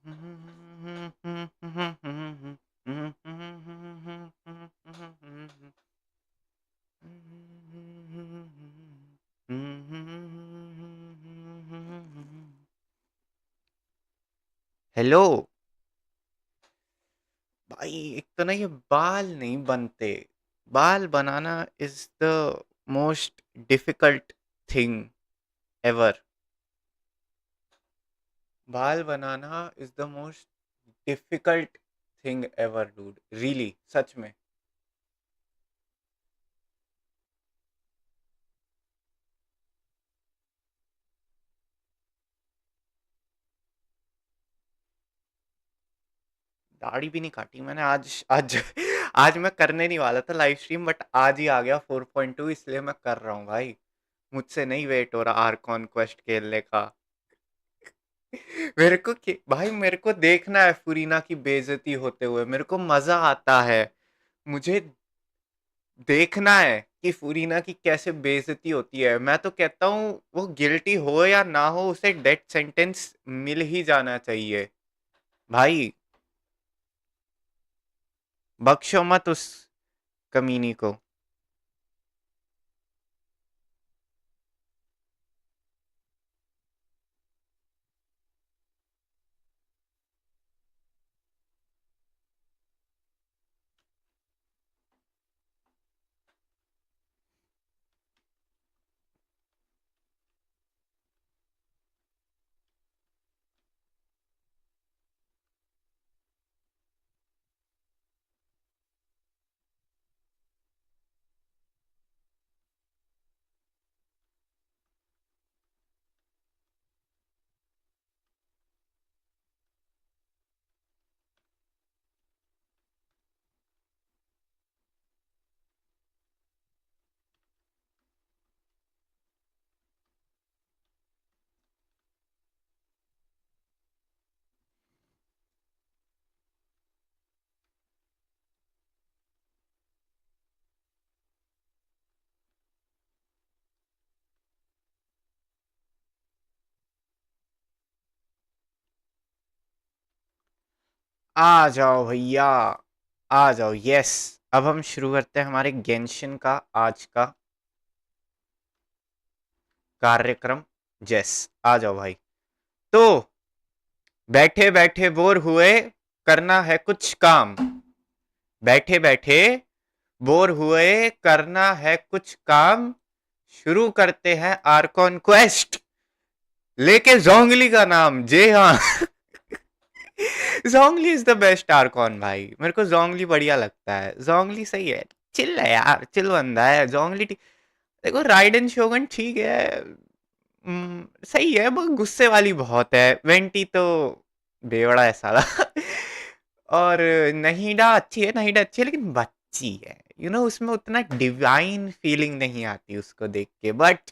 Hello भाई। एक तो ना ये बाल नहीं बनते। बाल बनाना is the most difficult thing ever. बाल बनाना is the most difficult thing ever dude, really, सच में। दाढ़ी भी नहीं काटी मैंने आज आज आज मैं करने नहीं वाला था लाइव स्ट्रीम, बट आज ही आ गया 4.2, इसलिए मैं कर रहा हूँ भाई। मुझसे नहीं वेट हो रहा आर्कॉन क्वेस्ट खेलने का। भाई मेरे को देखना है फुरीना की बेइज्जती होते हुए, मेरे को मजा आता है। मुझे देखना है कि फुरीना की कैसे बेइज्जती होती है। मैं तो कहता हूँ वो गिल्टी हो या ना हो, उसे डेथ सेंटेंस मिल ही जाना चाहिए भाई। बख्शो मत उस कमीनी को। आ जाओ भैया, आ जाओ। यस, अब हम शुरू करते हैं हमारे गेंशिन का आज का कार्यक्रम। यस, आ जाओ भाई। तो बैठे बैठे बोर हुए, करना है कुछ काम। बैठे बैठे बोर हुए, करना है कुछ काम। शुरू करते हैं आर्कॉन क्वेस्ट, लेके जोंगली का नाम। जी हाँ। जोंगली इज द बेस्ट आर्कॉन भाई, मेरे को जोंगली बढ़िया लगता है। जोंगली सही है, चिल है यार, चिल बंदा है जोंगली। देखो राइडन शोगन ठीक है, सही है, वो गुस्से वाली बहुत है। वेंटी तो बेवड़ा है साला। और नहीडा अच्छी है, नहीडा अच्छी है, लेकिन बच्ची है। उसमें उतना डिवाइन फीलिंग नहीं आती उसको देख के। बट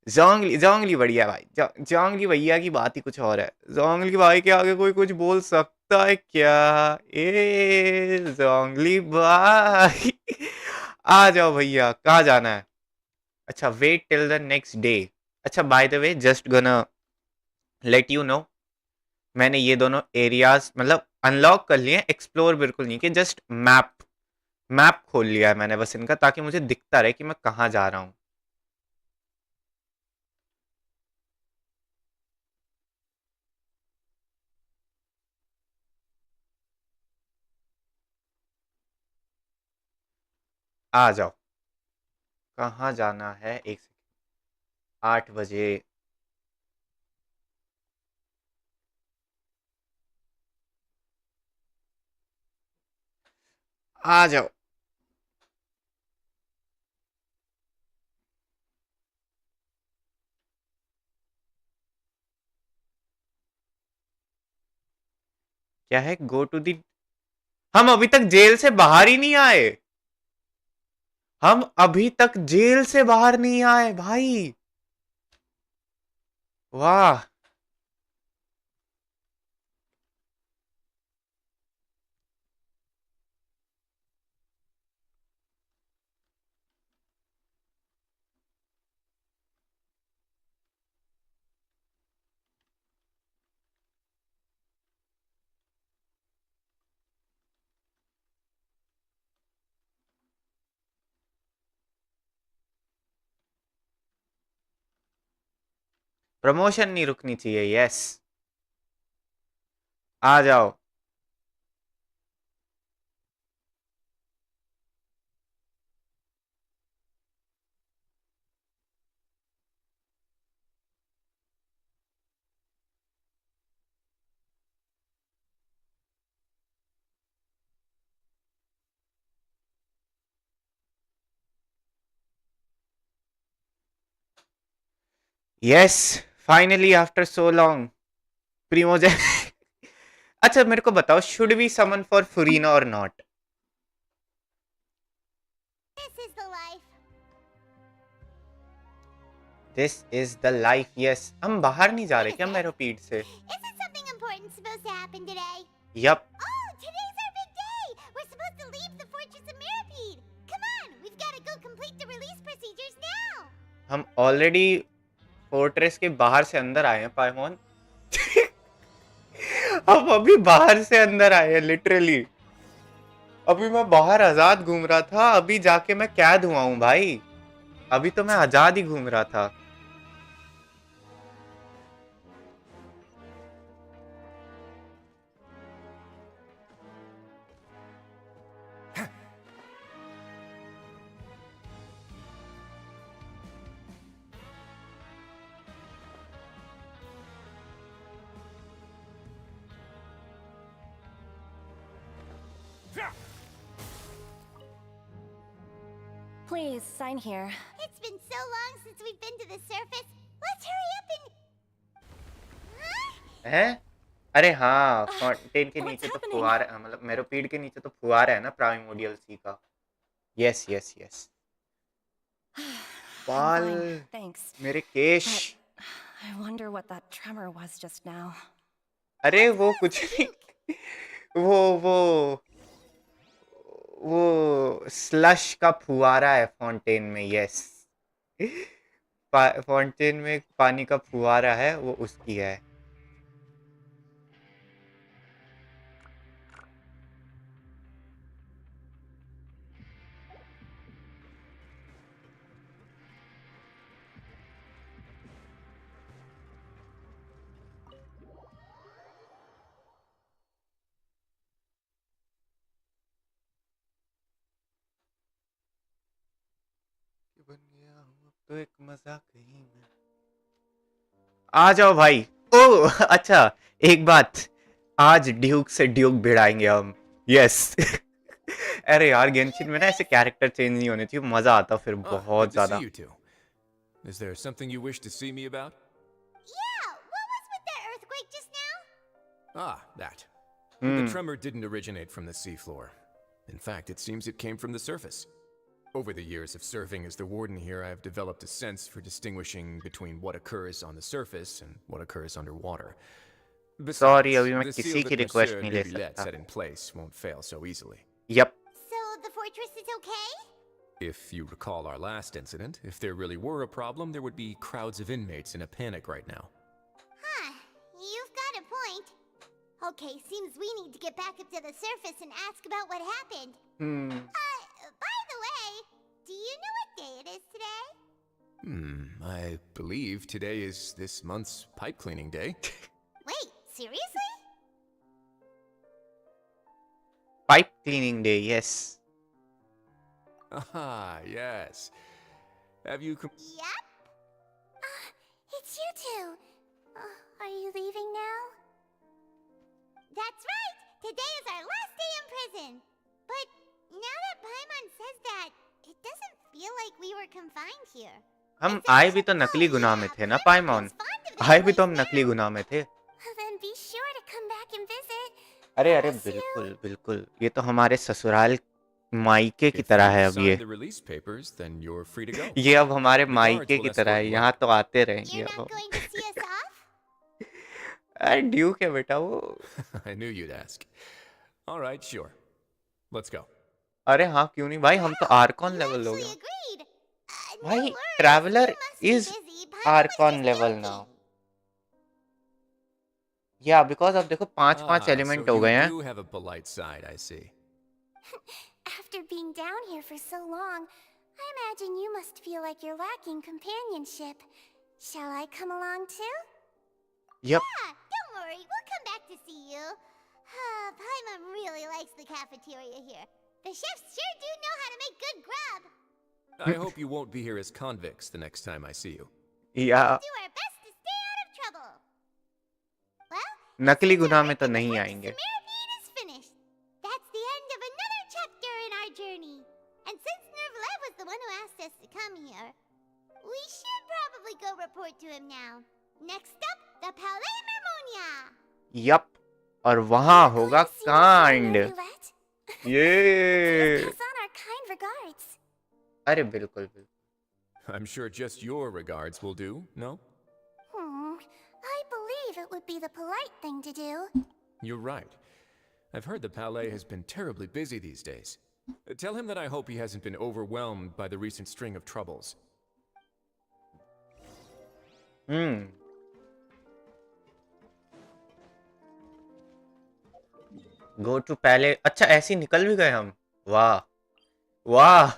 जोंगली जोंगली बढ़िया भाई। जोंगली भैया की बात ही कुछ और है। जोंगली भाई के आगे कोई कुछ बोल सकता है क्या? ए जोंगली भाई। आ जाओ भैया, कहाँ जाना है? अच्छा, wait till the next day. अच्छा, by the way, just gonna let you know, मैंने ये दोनों एरियाज मतलब अनलॉक कर लिए हैं। एक्सप्लोर बिल्कुल नहीं कि जस्ट मैप मैप खोल लिया है मैंने बस इनका, ताकि मुझे दिखता रहे कि मैं कहाँ जा रहा हूँ। आ जाओ, कहाँ जाना है? एक सेकंड। 8 बजे। आ जाओ। क्या है? गो टू दी। हम अभी तक जेल से बाहर ही नहीं आए। हम अभी तक जेल से बाहर नहीं आए भाई। वाह। प्रमोशन नहीं रुकनी चाहिए। यस, आ जाओ। Yes, finally after so long primos. अच्छा मेरे को बताओ, should we summon for Furina और not? This is the life. Yes, हम बाहर नहीं जा रहे क्या मेरे पीठ से? यप। हम ऑलरेडी फोर्ट्रेस के बाहर से अंदर आए हैं पाइमोन। अब अभी बाहर से अंदर आए हैं लिटरली। अभी मैं बाहर आजाद घूम रहा था, अभी जाके मैं कैद हुआ हूँ भाई। अभी तो मैं आजाद ही घूम रहा था। Please sign here. It's been so long since we've been to the surface. Let's hurry up and... हैं? अरे हाँ, फाउंटेन के नीचे तो फुहारा, मतलब मेरो पीठ के नीचे तो फुहारा है ना प्राइमोडियल सी का। Yes yes yes. बाल, Thanks. मेरे केश। I wonder what that tremor was just now. अरे वो कुछ नहीं। वो स्लश का फुहारा है फाउंटेन में। यस, फाउंटेन में पानी का फुहारा है, वो उसकी है। बन गया हूँ तो एक मजाक ही में। आ जाओ भाई। ओ अच्छा, एक बात, आज ड्यूक से ड्यूक भिड़ाएंगे हम। यस। अरे यार, गेंशिन में ना ऐसे कैरेक्टर चेंज नहीं होने चाहिए, मजा आता फिर बहुत ज्यादा। Is there something you wish to see me about? Yeah, what was with that earthquake just now? Ah, that. The tremor didn't originate from the seafloor. In fact, it seems it came from the surface. Over the years of serving as the warden here, I have developed a sense for distinguishing between what occurs on the surface and what occurs underwater. Sorry, Besides, अभी मैं the किसी seal की that request Monsieur नहीं ले Debulette सकता। set in place won't fail so easily. Yup. So the fortress is okay? If you recall our last incident, if there really were a problem, there would be crowds of inmates in a panic right now. Huh, you've got a point. Okay, seems we need to get back up to the surface and ask about what happened. By the way, do you know what day it is today? I believe today is this month's pipe cleaning day. Wait, seriously? Pipe cleaning day. Yes. Ah, yes. Have you... Yep. It's you two. Are you leaving now? That's right. Today is our last day in prison. But now that Paimon says that, it doesn't feel like we were confined here. हम आए भी तो नकली गुनाह में थे ना पाइमोन, आए भी तो हम नकली गुनाह में थे। Then be sure to come back and visit. अरे अरे बिल्कुल बिल्कुल, ये तो हमारे ससुराल मायके की तरह है। अब ये the release papers, then you're free to go. ये अब हमारे मायके की तरह है, यहाँ तो आते रहेंगे You're अब not going to see us off? अरे ड्यूक है बेटा वो। I knew you'd ask. All right, sure. Let's go. अरे हाँ, क्यों नहीं भाई, हम तो आर्कॉन लेवल हो Actually गए agreed. भाई। No worries, traveller you must be is busy. Paimon was Arcon just level joking. Now. या बिकॉज अब देखो पांच एलिमेंट हो so गए you हैं। do have a polite side, I see. After being down here for so long, I imagine you must feel like you're lacking companionship. Shall I come along too? Yep. Yeah, don't worry, we'll come back to see you. Paimon really likes the cafeteria here. The chefs sure do know how to make good grub. I hope you won't be here as convicts the next time I see you. Yeah. Do our best to stay out of trouble. Well, नकली गुनाह में our तो mission नहीं for आएंगे. Masquerade is finished. That's the end of another chapter in our journey. And since Nervlev was the one who asked us to come here, we should probably go report to him now. Next up, the PilotMammal. Yep. और वहाँ होगा कांड. ये. Pass on our kind regards. अरे बिल्कुल बिल्कुल. I'm sure just your regards will do, no? I believe it would be the polite thing to do. You're right. I've heard the Palais has been terribly busy these days. Tell him that I hope he hasn't been overwhelmed by the recent string of troubles. Go to पहले. अच्छा ऐसे ही निकल भी गए हम. वाह वाह.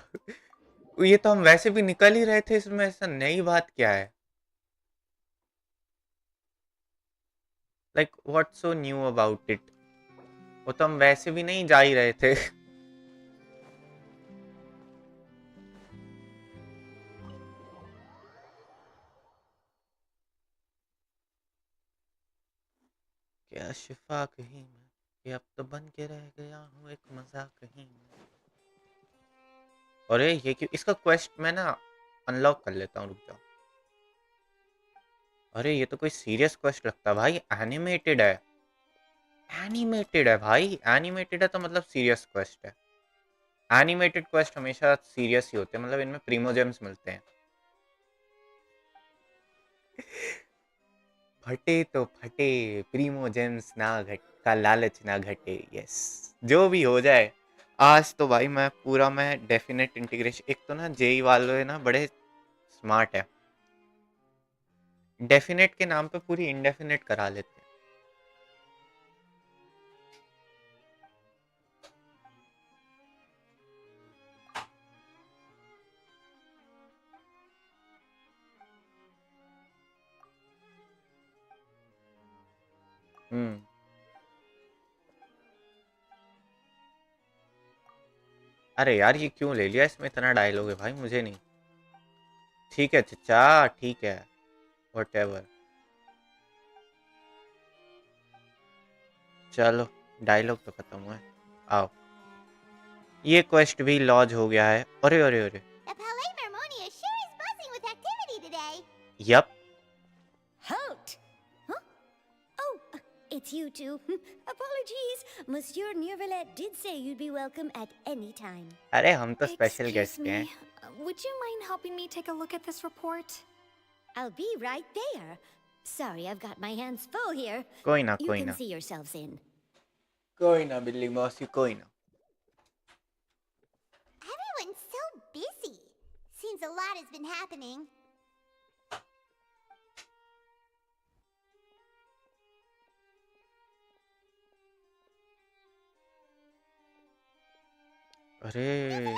ये तो हम वैसे भी निकल ही रहे थे. इसमें ऐसा नई बात क्या है? Like what so knew about it? वो तो हम वैसे भी नहीं जा ही रहे थे. क्या शिफा कहीं मैं कि अब तो बन के रह गया हूँ एक मजाक कहीं. अरे ये क्यों? इसका क्वेस्ट मैं ना अनलॉक कर लेता हूँ. रुक जाओ. अरे ये तो कोई सीरियस क्वेस्ट लगता है भाई. एनिमेटेड है. एनिमेटेड है भाई. एनिमेटेड है तो मतलब सीरियस क्वेस्ट है. एनिमेटेड क्वेस्ट हमेशा सीरियस ही होते हैं. मतलब इनमें प्रीमोजेम्स मिलते हैं. फटे तो फटे प्रीमोजेम्स ना घट का लालच ना घटे. यस जो भी हो जाए. आज तो भाई मैं डेफिनेट इंटीग्रेशन. एक तो ना जेई वाले ना बड़े स्मार्ट है. डेफिनेट के नाम पे पूरी इंडेफिनेट करा लेते हैं. अरे यार ये क्यों ले लिया? इसमें इतना डायलॉग है भाई. मुझे नहीं. ठीक है चचा ठीक है. व्हाटएवर. चलो डायलॉग तो खत्म हुआ है. आओ. ये क्वेस्ट भी लॉज हो गया है. अरे अरे अरे. The PilotMammal sure is buzzing with activity today. Yup. Halt! Huh? Oh, it's you two. Apologies. Monsieur Neuvillette did say you'd be welcome at any time. अरे हम तो स्पेशल Excuse गेस्ट हैं. me. Would you mind helping me take a look at this report? I'll be right there. Sorry, I've got my hands full here. कोई ना You कोई can ना. see yourselves in. कोई ना बिल्ली मौसी कोई ना. Everyone's so busy. Seems a lot has been happening. अरे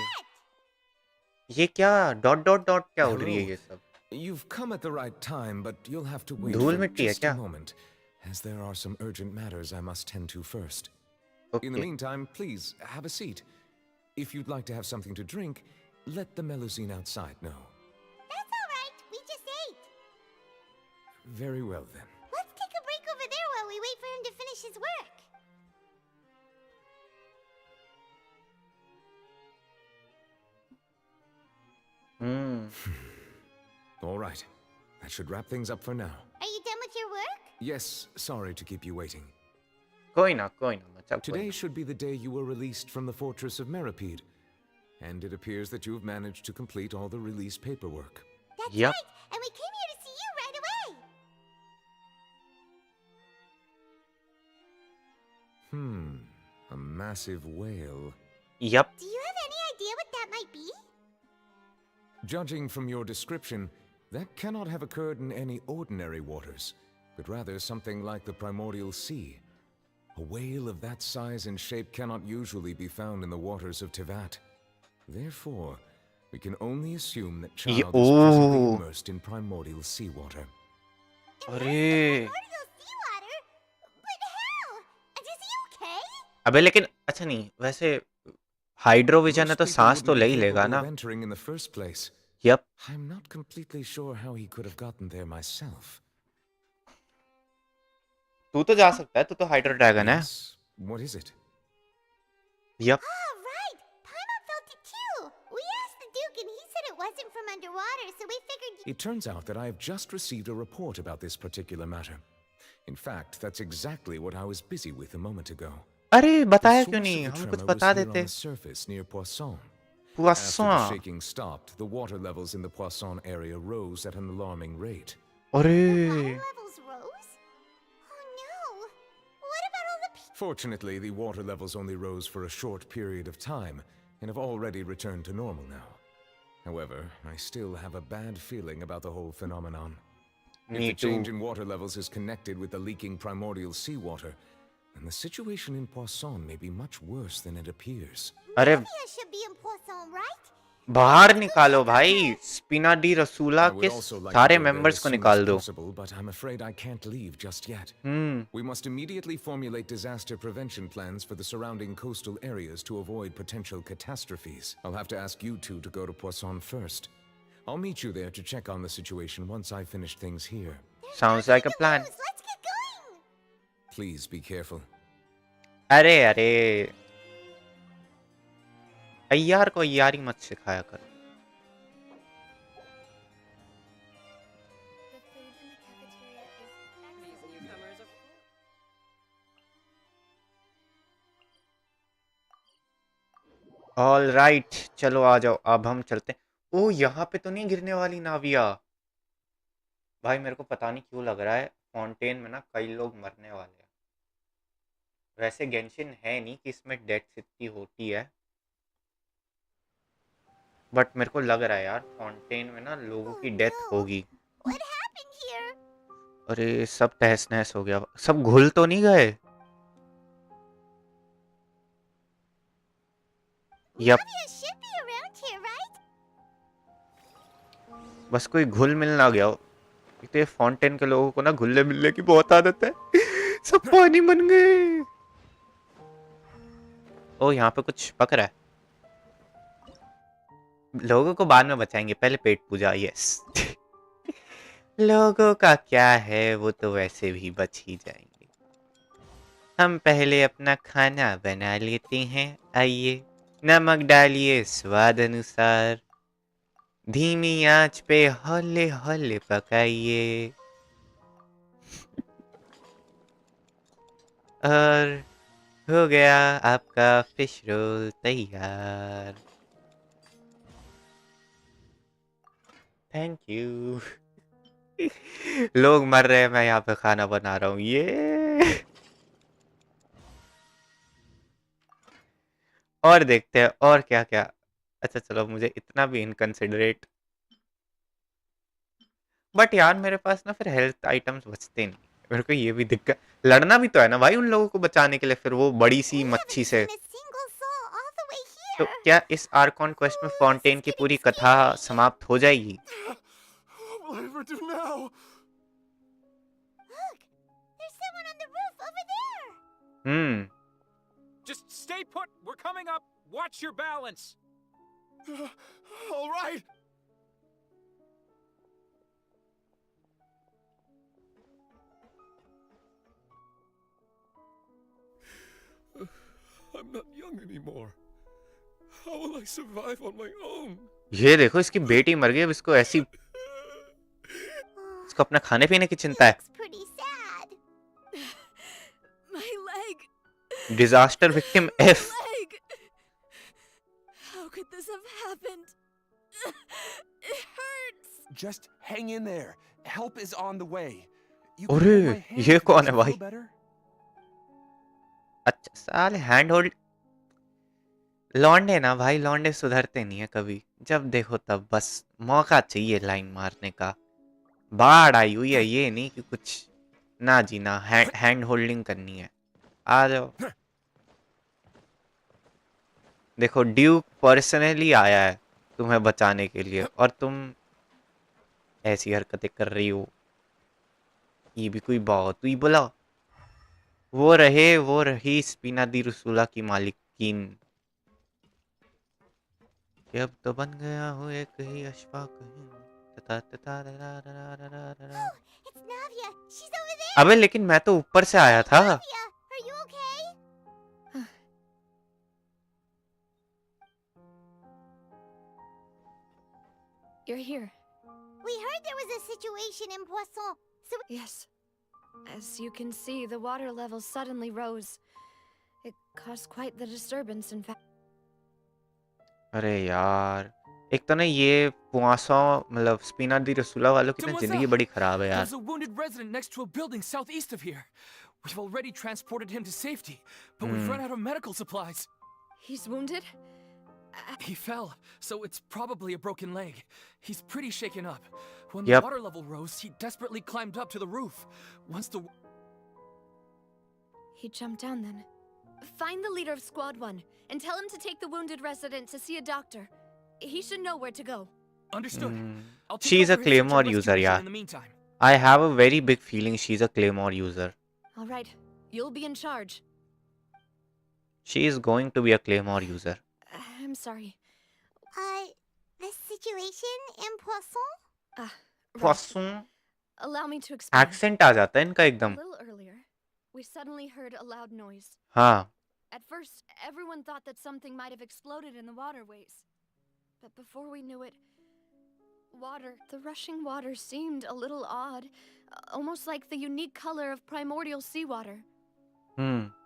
ये क्या डॉट डॉट डॉट क्या उड़ रही है ये सब? You've come at the right time, but you'll have to wait धूल for मिट्टी है just क्या? a moment, as there are some urgent matters I must tend to first. In the okay. meantime, please have a seat. If you'd like to have something to drink, let the Melusine outside know. That's all right. We just ate. Very well then. Let's take a break over there while we wait for him to finish his work. All right. That should wrap things up for now. Are you done with your work? Yes, sorry to keep you waiting. कोई ना मतलब Today should be the day you were released from the fortress of Meripede. And it appears that you've managed to complete all the release paperwork. That's Yep. right. And we came here to see you right away. A massive whale. Yup. Do you have any idea what that might be? Judging from your description, that cannot have occurred in any ordinary waters, but rather something like the primordial sea. A whale of that size and shape cannot usually be found in the waters of Tivat. Therefore, We can only assume that ये child is presently oh immersed in primordial seawater. अरे Primordial seawater? But how? And is he okay? अबे लेकिन अच्छा नहीं वैसे हाइड्रोविजन है Most तो people सांस तो wouldn't ले be ही लेगा capable ना. of entering in the first place. Yup. I'm not completely sure how he could have gotten there myself. तू तो जा सकता है, तू तो हाइड्रो ड्रैगन है. Yes? What is it? Yup. Ah, right! Paimon felt it too! We asked the Duke and he said it wasn't from underwater, so we figured It turns out that I have just received a report about this particular matter. In fact, that's exactly what I was busy with a moment ago. अरे The बताया क्यों source नहीं, of the हमें कुछ tremor was बता here on देते. the surface near Poisson. After the पुआसों. shaking stopped, the water levels in the Poisson area rose at an alarming rate. अरे water levels rose? Oh no! What about all the people? Fortunately, the water levels only rose for a short period of time and have already returned to normal now. However, I still have a bad feeling about the whole phenomenon. If me the change too. in water levels is connected with the leaking primordial seawater, then the situation in Poisson may be much worse than it appears. अरे Navia should be in Poisson, right? बाहर निकालो भाई, स्पिना D रसूला I would के also like to सारे go there members as को soon as निकाल दो. possible, but I'm afraid I can't leave just yet. We must immediately formulate disaster prevention plans for the surrounding coastal areas to avoid potential catastrophes. I'll have to ask you two to go to Poisson first. I'll meet you there to check on the situation once I finish things here. Sounds like a plan. Let's get going! Please be careful. अरे अरे अय्यार को यारी मत सिखाया कर. All right, चलो आ जाओ, अब हम चलते हैं. ओ यहाँ पे तो नहीं गिरने वाली नाविया. भाई मेरे को पता नहीं क्यों लग रहा है फाउंटेन में ना कई लोग मरने वाले हैं. वैसे गेंशिन है नहीं कि इसमें डेथ्स इतनी होती है, बट मेरे को लग रहा है यार फाउंटेन में ना लोगों की डेथ होगी. What happened here? अरे सब तहस नहस हो गया. सब घुल तो नहीं गए. Yup. Navia should be around here, right? बस कोई घुल मिल ना गया हो. एक तो ये फाउंटेन के लोगों को ना घुलने मिलने की बहुत आदत है. सब पानी बन गए. ओ यहाँ पे कुछ पक रहा है. लोगों को बाद में बचाएंगे, पहले पेट पूजा. यस. लोगों का क्या है, वो तो वैसे भी बच ही जाएंगे. हम पहले अपना खाना बना लेते हैं. आइए, नमक डालिए स्वाद अनुसार. धीमी आंच पे हौले हौले पकाइए. और हो गया आपका फिश रोल तैयार. Thank you. लोग मर रहे हैं, मैं यहाँ पे खाना बना रहा हूँ. ये और देखते हैं और क्या क्या. अच्छा चलो, मुझे इतना भी इनकंसिडरेट. बट यार मेरे पास ना फिर हेल्थ आइटम्स बचते नहीं. मेरे को ये भी दिक्कत. लड़ना भी तो है ना भाई उन लोगों को बचाने के लिए, फिर वो बड़ी सी We मच्छी haven't से. seen a single soul all the way तो here. क्या इस आर्कॉन क्वेस्ट में फाउंटेन की पूरी कथा समाप्त हो जाएगी? What will I ever do now? Look, there's someone on the roof over there. Hmm. Just stay put. We're coming up. Watch your balance. All right. I'm not young anymore. How will I survive on my own? ये देखो, इसकी बेटी मर गई. अब इसको ऐसी, इसको अपना खाने पीने की चिंता है. Looks pretty sad. My leg. Disaster victim F. Leg. How could this have happened? It hurts. Just hang in there. Help is on the way. You अरे, hold my hand ये if it कौन है makes you भाई? feel better? अच्छा साले hand hold. लौंडे ना भाई, लौंडे सुधरते नहीं है कभी. जब देखो तब बस मौका चाहिए लाइन मारने का. बाढ़ आई हुई है, ये नहीं कि कुछ ना जीना. हैंड होल्डिंग करनी है. आ जाओ. देखो ड्यूक पर्सनली आया है. तुम्हें बचाने के लिए, और तुम ऐसी हरकतें कर रही हो। ये भी कोई बात हुई बोला। वो रही स्पिना दी रसूला की मालिकिन। कि अब तो बन गया हूँ एक ही Ashfaq Oh, it's Navia. She's over there. अबे लेकिन मैं तो ऊपर से आया था। Navia, are you okay? You're here. We heard there was a situation in Poisson, so Yes. As you can see, the water level suddenly rose. It caused quite the disturbance, in fact. अरे यार, एक तो ना ये पुआसों मतलब स्पिना दी रसूला वालों की ना जिंदगी Mademoiselle, बड़ी खराब है यार। there's a wounded resident next to a building southeast of here. We've already transported him to safety, but we've run out of medical supplies. He's wounded? He fell, so it's probably a broken leg. He's pretty shaken up. When Yep. the water level rose, he desperately climbed up to the roof. Once the... He jumped down then. Find the leader of Squad 1 and tell him to take the wounded resident to see a doctor. He should know where to go. Understood. I'll take She's a over his search and Claymore rescue user, mission yeah. in the meantime. I have a very big feeling she's a Claymore user. All right, you'll be in charge. She is going to be a Claymore user. I'm sorry. the situation in Poisson? Right. Poisson Allow me to explain. accent आ जाता है इनका A एकदम। little earlier, we suddenly heard a loud noise. हाँ, At first, everyone thought that something might have exploded in the waterways. But before we knew it, the rushing water seemed a little odd, almost like the unique color of primordial seawater.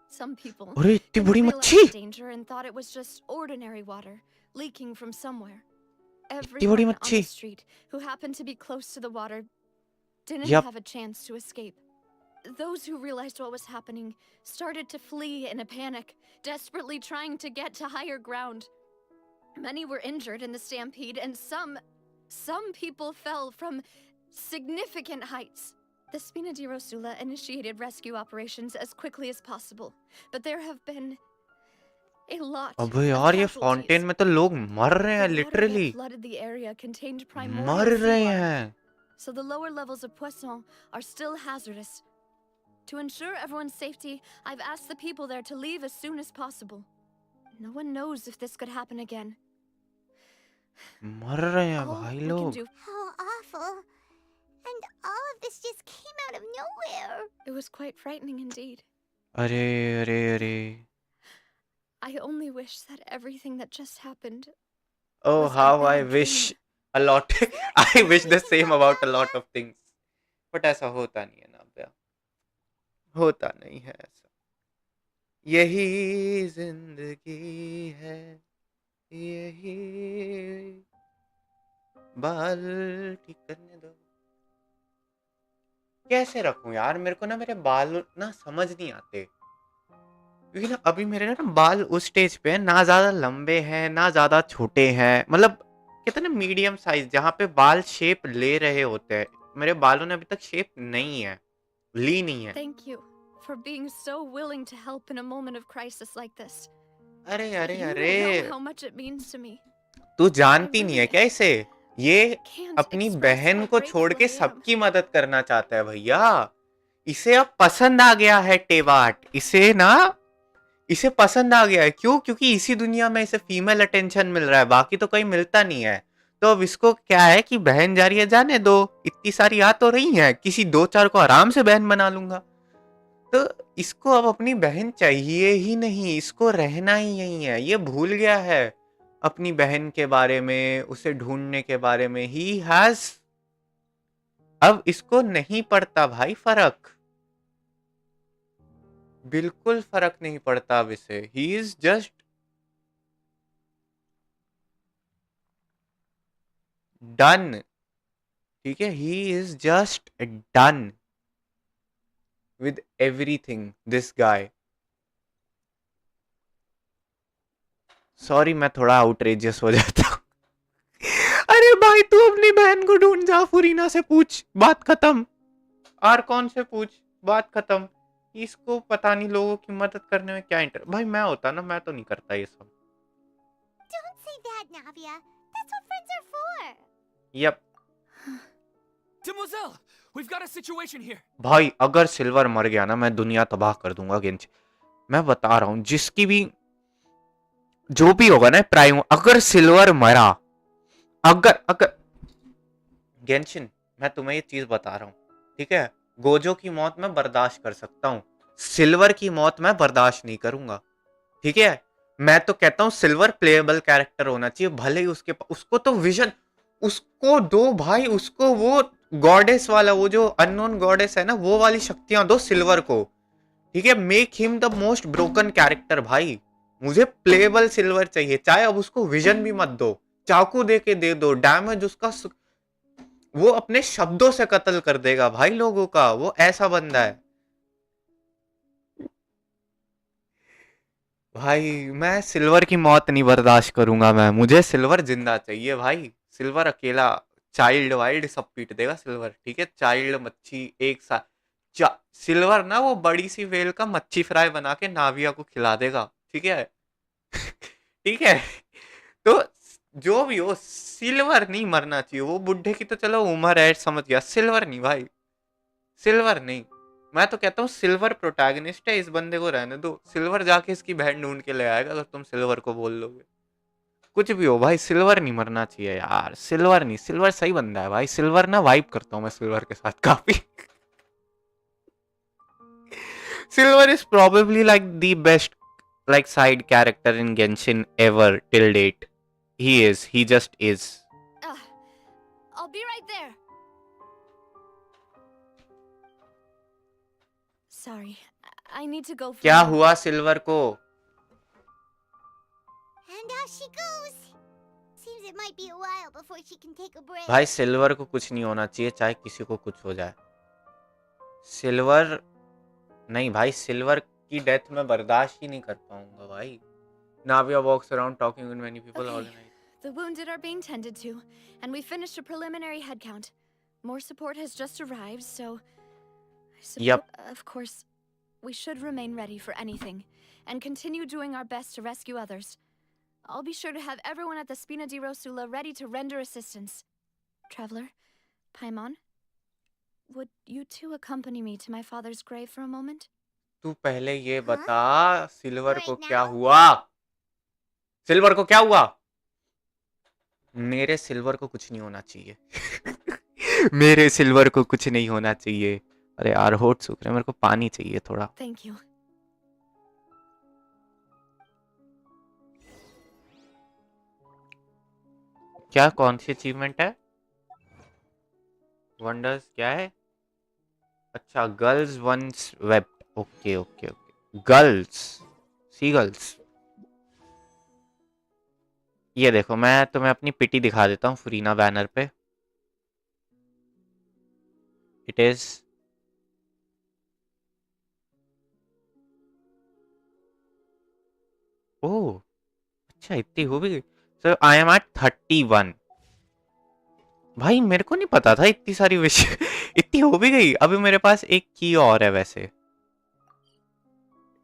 Some people अरे इतनी didn't बड़ी realize मच्छी। the danger and thought it was just ordinary water leaking from somewhere. इतनी बड़ी Everyone on मच्छी। the street who happened to be close to the water didn't Yep. have a chance to escape. Those who realized what was happening started to flee in a panic, desperately trying to get to higher ground. Many were injured in the stampede, and some people fell from significant heights. The Spina di Rosula initiated rescue operations as quickly as possible, but there have been a lot of अबे यार ये casualties. Fountain में तो लोग मर रहे हैं The water literally. that flooded the area contained मर primordial रहे seawater, हैं। so the lower levels of Poisson are still hazardous. To ensure everyone's safety, I've asked the people there to leave as soon as possible. No one knows if this could happen again. मर रहे हैं All भाई we can लोग। do. How awful. And all of this just came out of nowhere. It was quite frightening indeed. अरे अरे अरे। I only wish that everything that just happened Oh, was a how I bad wish dream. a lot. I wish the same about a lot of things. But ऐसा होता नहीं है ना भैया। होता नहीं है ऐसा। यही जिंदगी है, यही बाल ठीक करने दो। कैसे रखूं यार, मेरे को ना मेरे बाल ना समझ नहीं आते, क्योंकि ना अभी मेरे ना बाल उस स्टेज पे हैं, ना ज्यादा लंबे हैं ना ज्यादा छोटे हैं, मतलब कहते हैं ना मीडियम साइज, जहाँ पे बाल शेप ले रहे होते हैं। मेरे बालों ने अभी तक शेप नहीं है, ली नहीं है। Thank you for being so willing to help in a moment of crisis like this. अरे अरे You अरे, don't know how much it means to me. तू जानती नहीं है क्या इसे? ये Can't अपनी express बहन how को grateful छोड़ के I am. सबकी मदद करना चाहता है भैया। इसे अब पसंद आ गया है टेवाट, इसे पसंद आ गया है। क्यों? क्योंकि इसी दुनिया में इसे फीमेल अटेंशन मिल रहा है, बाकी तो कहीं मिलता नहीं है। तो अब इसको क्या है कि बहन जा रही है, जाने दो, इतनी सारी आ तो रही हैं, किसी 2-4 को आराम से बहन बना लूंगा। तो इसको अब अपनी बहन चाहिए ही नहीं, इसको रहना ही यही है। ये भूल गया है अपनी बहन के बारे में, उसे ढूंढने के बारे में। ही हैज, अब इसको नहीं पड़ता भाई फर्क, बिल्कुल फर्क नहीं पड़ता अब इसे। ही इज जस्ट डन, ठीक है, he is just done with everything this guy. Sorry मैं थोड़ा आउटरेजियस हो जाता हूँ। अरे भाई तू अपनी बहन को ढूंढ जा, फुरीना से पूछ, बात खत्म। और कौन से पूछ, बात खत्म। इसको पता नहीं लोगों की मदद करने में क्या इंटर, भाई मैं होता ना मैं तो नहीं करता ये सब। Don't say that, Navia. That's what friends are for. Yup Demoiselle, we've got a situation here. भाई अगर सिल्वर मर गया ना मैं दुनिया तबाह कर दूंगा गेंच। मैं बता रहा हूँ जिसकी भी जो भी होगा ना प्राइम, अगर सिल्वर मरा, अगर अगर गेंशिन मैं तुम्हें ये चीज बता रहा हूँ, ठीक है, गोजो की मौत मैं बर्दाश्त कर सकता हूँ, सिल्वर की मौत मैं बर्दाश्त नहीं करूंगा, ठीक है। मैं तो कहता हूँ सिल्वर प्लेएबल कैरेक्टर होना चाहिए, भले ही उसको तो विजन उसको दो भाई, उसको वो गॉडेस वाला, वो जो अननोन गॉडेस है ना, वो वाली शक्तियां दो सिल्वर को, ठीक है। Make him the most broken character भाई, मुझे प्लेएबल सिल्वर चाहिए, चाहे अब उसको विजन भी मत दो, चाकू दे के दे दो, डैमेज उसका वो अपने शब्दों से कत्ल कर देगा भाई लोगों का, वो ऐसा बंदा है भाई। मैं सिल्वर की मौत नहीं बर्दाश्त करूंगा, मैं, मुझे सिल्वर जिंदा चाहिए भाई। सिल्वर अकेला चाइल्ड वाइल्ड सब पीट देगा सिल्वर, ठीक है, चाइल्ड मच्छी एक साथ सिल्वर ना वो बड़ी सी वेल का मच्छी फ्राई बना के नाविया को खिला देगा, ठीक है। ठीक है, तो जो भी हो सिल्वर नहीं मरना चाहिए, वो बुढ़े की तो चलो उम्र है समझ गया, सिल्वर नहीं भाई, सिल्वर नहीं। मैं तो कहता हूँ सिल्वर प्रोटैगनिस्ट है, इस बंदे को रहने दो, सिल्वर जाके इसकी बहन ढूंढ के ले आएगा अगर तुम सिल्वर को बोल लोगे। कुछ भी हो भाई, सिल्वर नहीं मरना चाहिए यार, सिल्वर नहीं, सिल्वर सही बंदा है भाई, सिल्वर ना वाइब करता हूँ मैं सिल्वर के साथ काफी। Silver is probably like the best like side character in Genshin ever till date. He just is. I'll be right there. Sorry, I need to go. क्या हुआ सिल्वर को? And off she goes. Seems it might be a while before she can take a break. भाई silver को कुछ नहीं होना चाहिए, चाहे किसी को कुछ हो जाए। सिल्वर नहीं भाई, सिल्वर की डेथ में बर्दाश्त ही नहीं कर पाऊंगा भाई। Navia walks around talking with many people all night. The wounded are being tended to, and we finished a preliminary head count. More support has just arrived, so Yep. Of course, we should remain ready for anything, and continue doing our best to rescue others. I'll be sure to have everyone at the Spina di Rosula ready to render assistance. Traveler, Paimon, would you two accompany me to my father's grave for a moment? तू पहले ये Huh? बता silver को Right क्या now? हुआ? Silver को क्या हुआ? मेरे सिल्वर को कुछ नहीं होना चाहिए। मेरे सिल्वर को कुछ नहीं होना चाहिए। अरे यार होठ सूख रहे हैं, मेरे को पानी चाहिए थोड़ा। Thank you. क्या कौन सी अचीवमेंट है? वंडर्स क्या है? अच्छा, girls once wept. Okay okay okay, girls, see girls. ये देखो मैं तुम्हें अपनी पिटी दिखा देता हूँ फुरीना बैनर पे। इट इज ओह अच्छा, इतनी हो भी गई। So I am at 31। भाई मेरे को नहीं पता था इतनी सारी विश इतनी हो भी गई। अभी मेरे पास एक की और है वैसे,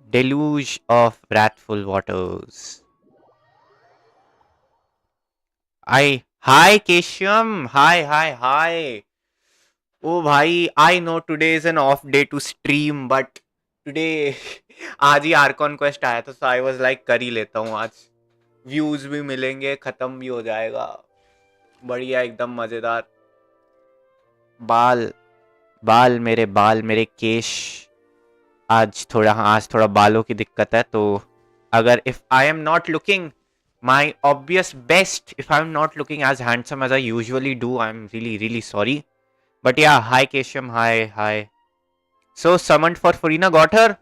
deluge of wrathful waters। I hi केशम, हाय हाय हाय। ओ भाई I know today is an off day to stream, but today आज ही आर्कॉन क्वेस्ट आया था, सो आई वाज लाइक कर ही लेता हूँ आज, व्यूज भी मिलेंगे, खत्म भी हो जाएगा, बढ़िया एकदम मजेदार। बाल बाल मेरे बाल मेरे केश आज थोड़ा बालों की दिक्कत है, तो अगर if I am not looking my obvious best, if I am not looking as handsome as I usually do, I am really really sorry, but yeah hi केशम, hi hi. So summoned for Furina got her.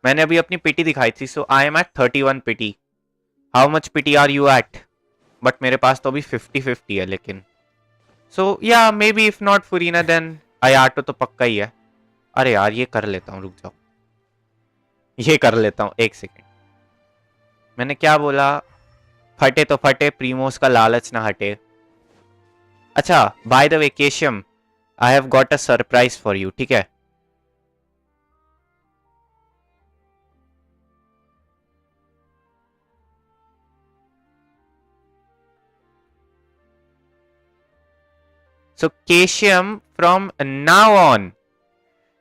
मैंने अभी अपनी pity दिखाई थी, so I am at 31 pity. How much pity are you at? But मेरे पास तो अभी 50-50 है लेकिन, so yeah may be if not फुरीना then आयाटो तो पक्का ही है। अरे यार ये कर लेता हूँ, रुक जाओ, ये कर लेता हूँ, एक सेकेंड। मैंने क्या बोला? फटे तो फटे, प्रीमोस का लालच ना हटे। अच्छा by the way Qeshm, I have got a surprise for you, ठीक है? So Keshyam, from now on,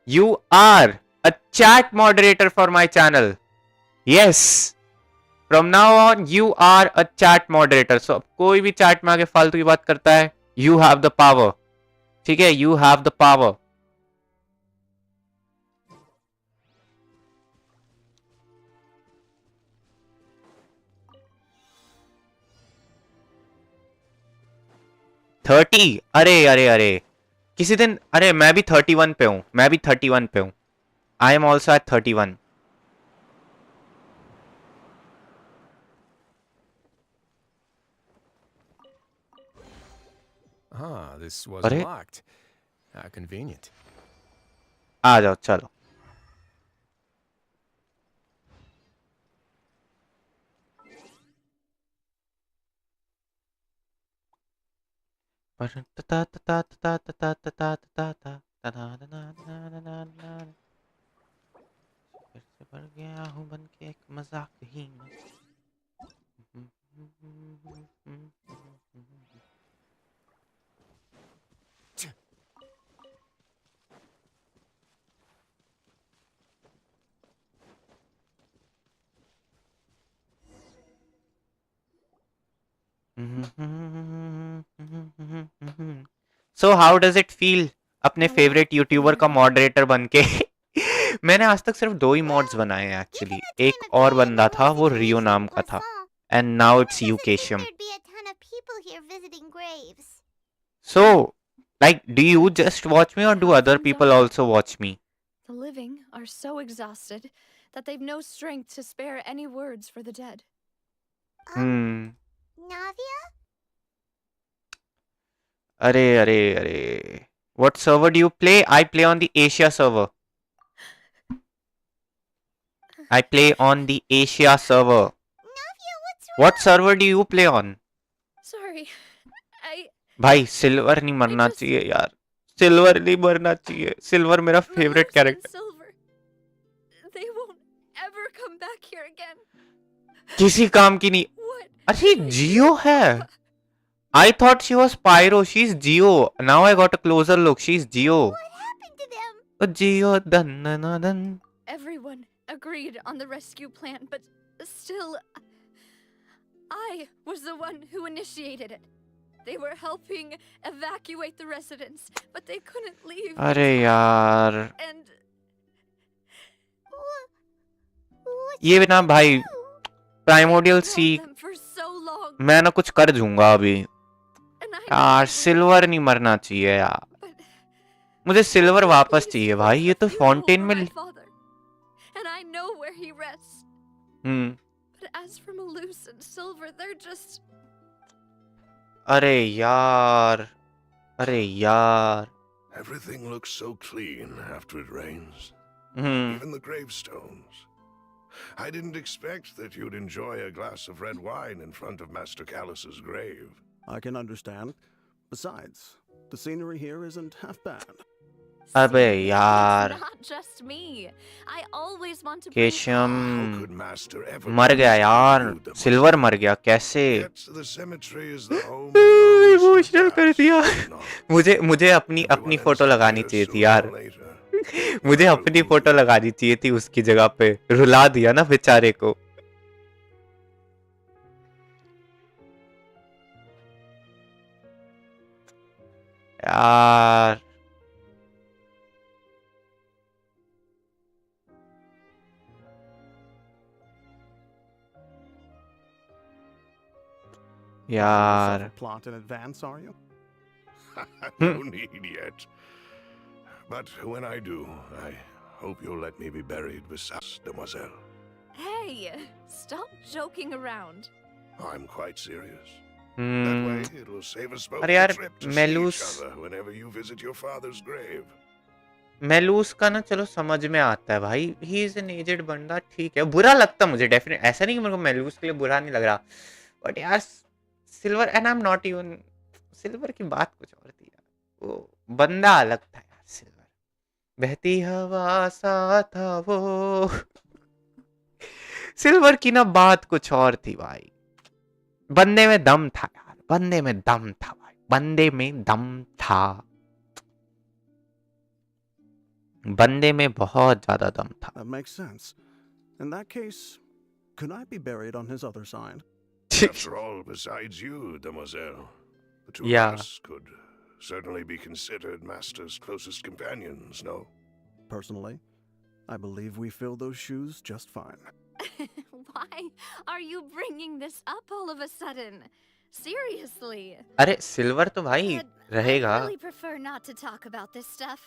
you are a chat moderator for my channel. Yes. From now on, you are a chat moderator. So अब कोई भी chat में आके फालतू की बात करता है, you have the power. ठीक है, you have the power. Thirty, अरे अरे अरे, किसी दिन, अरे मैं भी 31 पे हूं, मैं भी 31 पे हूं. I am also eight 31. Ah, this was अरे locked. How convenient. आ जाओ चलो. फिर से बढ़ गया हूँ बन के एक मजाकहीन. So how does it feel अपने फेवरेट यूट्यूबर का मॉडरेटर बन के? मैंने आज तक सिर्फ 2 ही मॉड्स बनाए हैं एक्चुअली. एक और बंदा था, वो रियो नाम का था. And now it's you Qeshm. So, like, do you just watch me or do other people also watch me? The living are so exhausted that they've no strength to spare any words for the dead. Navia? अरे अरे अरे. What server do you play? I play on the Asia server. I play on the Asia server. Navia, what's wrong? What server do you play on? Sorry, भाई silver नहीं मरना चाहिए यार. Silver नहीं मरना चाहिए. सिल्वर मेरा favourite character. Silver. They won't ever come back here again. किसी काम की नहीं. What? अरे जियो है. I thought she was Pyro. She's Geo. Now I got a closer look. She's Geo. What happened to them? Geo dan dan dan. Everyone agreed on the rescue plan, but still, I was the one who initiated it. They were helping evacuate the residents, but they couldn't leave. अरे यार. And ये ना भाई primordial sea. for so long. मैं ना कुछ कर दूंगा अभी. And यार सिल्वर नहीं मरना चाहिए यार. मुझे सिल्वर वापस चाहिए भाई. ये तो फाउंटेन में. And I know where he rests. But as for Malus and Silver, they're just. अरे यार. अरे यार. Everything looks so clean after it rains. Hmm. Even the gravestones. I didn't expect that you'd enjoy a glass of red wine in front of Master Callus's grave. I can understand. Besides, the scenery here isn't half bad. अबे यार. It's not just me. I always want to. Qeshm How could Master ever मर गया यार. include them? Silver मर गया कैसे? Yet the cemetery is the home of those who emotional कर passed दिया. on. मुझे मुझे अपनी Everyone else फोटो is लगानी there चाहिए थी sooner यार. or later. मुझे अपनी फोटो लगानी चाहिए थी उसकी जगह पे. रुला दिया ना बेचारे को. यार. यार. Plot in advance, are you? No need yet. But when I do, I hope you'll let me be buried beside Demoiselle. Hey, stop joking around. I'm quite serious. That way, it will save us both अरे a यार trip to see मेलूस. each other whenever you visit your father's grave. मेलूस का ना चलो समझ में आता है भाई. ही इज एन एजेड बंदा. ठीक है, बुरा लगता मुझे डेफिनेट. ऐसा नहीं कि मेरे को मेलूस के लिए बुरा नहीं लग रहा. बट यार silver and I am not even. Silver की बात कुछ और थी यार. वो बंदा अलग था यार. सिल्वर बहती हवा सा था वो. सिल्वर की ना बात कुछ और थी भाई. बंदे में दम था यार. बंदे में दम था भाई. बंदे में दम था, बंदे में बहुत ज्यादा दम था। That makes sense. In that case, could I be buried on his other side? After all, besides you, demoiselle, the two Yeah. of us could certainly be considered Master's closest companions, no? Personally, I believe we fill those shoes just fine. Why are you bringing this up all of a sudden? Seriously. अरे silver तो भाई But रहेगा। I really prefer not to talk about this stuff.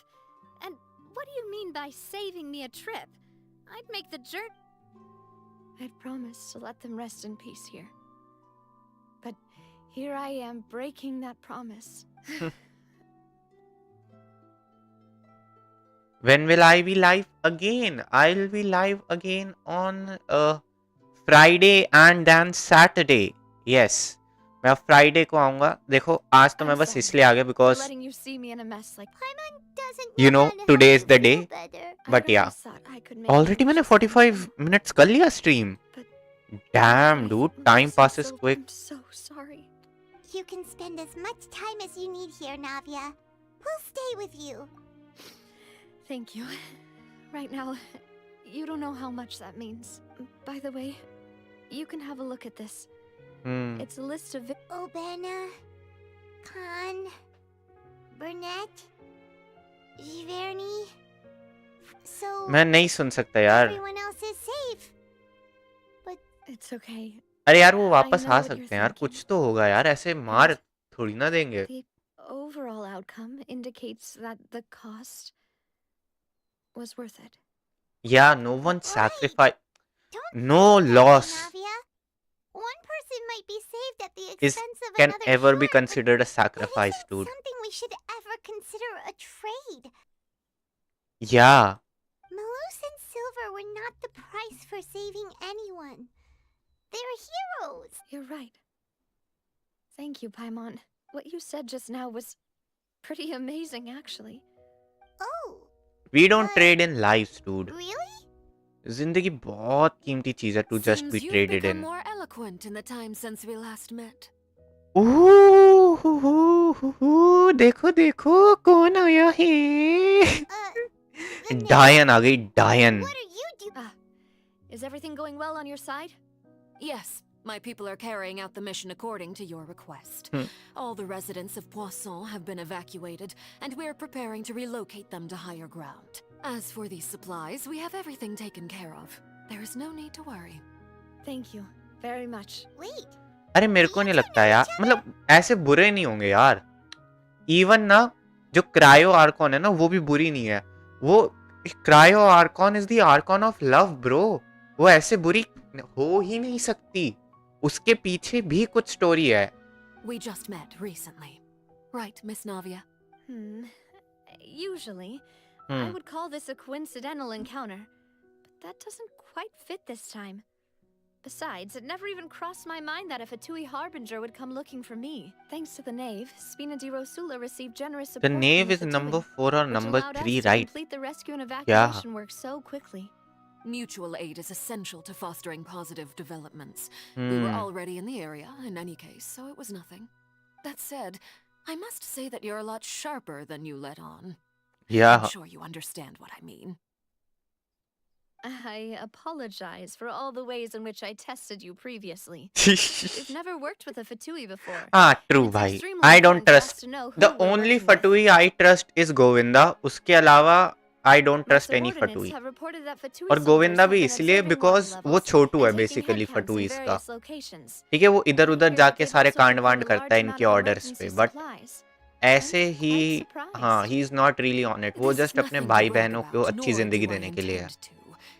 And what do you mean by saving me a trip? I'd make the jerk. I'd promised to let them rest in peace here. But here I am breaking that promise. When will I be live again? I'll be live again on Friday and then Saturday. Yes. मैं Friday को आऊंगा। देखो आज तो मैं बस इसलिए आ गया because Letting you see me in a mess like Paimon doesn't You know, how today to is the feel day. better. But I yeah, really thought I could make already you मैंने just 45 minutes कर लिया stream. Dam dude, time passes quick. I'm so sorry. You can spend as much time as you need here, Navia. We'll stay with you. Thank you. Right now, you don't know how much that means. By the way, you can have a look at this. It's a list of Obena, Khan, Burnett, Giverny. So मैं नहीं सुन सकता यार। everyone else is safe. It's okay. अरे यार वो वापस I know uh what you're सकते हैं यार, thinking. कुछ तो होगा यार, ऐसे मार थोड़ी ना देंगे। The overall outcome indicates that the cost was worth it. Yeah, no one sacrifice, Don't no say that, loss Navia. One person might be saved at the is expense of can another. ever be sure, but considered a that sacrifice, isn't dude. something we should ever consider a trade. Yeah. Malus and Silver were not the price for saving anyone. They're heroes. You're right. Thank you, Paimon. What you said just now was pretty amazing, actually. Oh, We don't trade in lives, dude. really? जिंदगी बहुत कीमती चीज है to just be Seems you've traded become in. more eloquent in the time since we last met. देखो देखो कौन आया है। The डायन आ गई, डायन। What are you doing? Is everything going well on your side? Yes, my people are carrying out the mission according to your request. All the residents of Poisson have been evacuated, and we're preparing to relocate them to higher ground. As for these supplies, we have everything taken care of. There is no need to worry. Thank you very much. Wait. अरे मेरे को नहीं लगता यार, मतलब ऐसे बुरे नहीं होंगे यार। इवन ना जो क्रायो आर्कॉन है ना वो भी बुरी नहीं है। वो cryo archon is the archon of love bro. वो ऐसे बुरी हो ही नहीं सकती, उसके पीछे भी कुछ स्टोरी है। We just met recently. Right, Miss Navia? Usually, I would call this a coincidental encounter, but that doesn't quite fit this time. Besides, it never even crossed my mind that a Fatui Harbinger would come looking for me. Thanks to the Knave, Spina di Rosula received generous support The Knave from is the number Fatui, 4 or which number allowed 3, us to right? complete the rescue and evacuation work so quickly. Mutual aid is essential to fostering positive developments. We were already in the area, in any case, so it was nothing. That said, I must say that you're a lot sharper than you let on. Yeah. I'm sure you understand what I mean. I apologize for all the ways in which I tested you previously. We've never worked with a Fatui before. हाँ true It's भाई, extremely I don't important for us trust. to know who The we're only working with. Fatui I trust is Govinda. उसके अलावा I don't My trust any subordinates Fatui. have reported that Fatui और soldiers Govinda have भी been इसलिए observing because water वो levels छोटू है and taking basically headcount in फटुइस का। various locations. ठीक है, वो इधर I उधर heard जाके they've सारे also कांड वांड prepared a करता है large इनके amount of ऑर्डर्स पे, emergency बट supplies. ऐसे I'm ही quite हाँ surprised. He is not really on it. वो This is जस्ट अपने nothing to भाई brag बहनों को about, अच्छी nor जिंदगी do I देने के लिए है। intend to.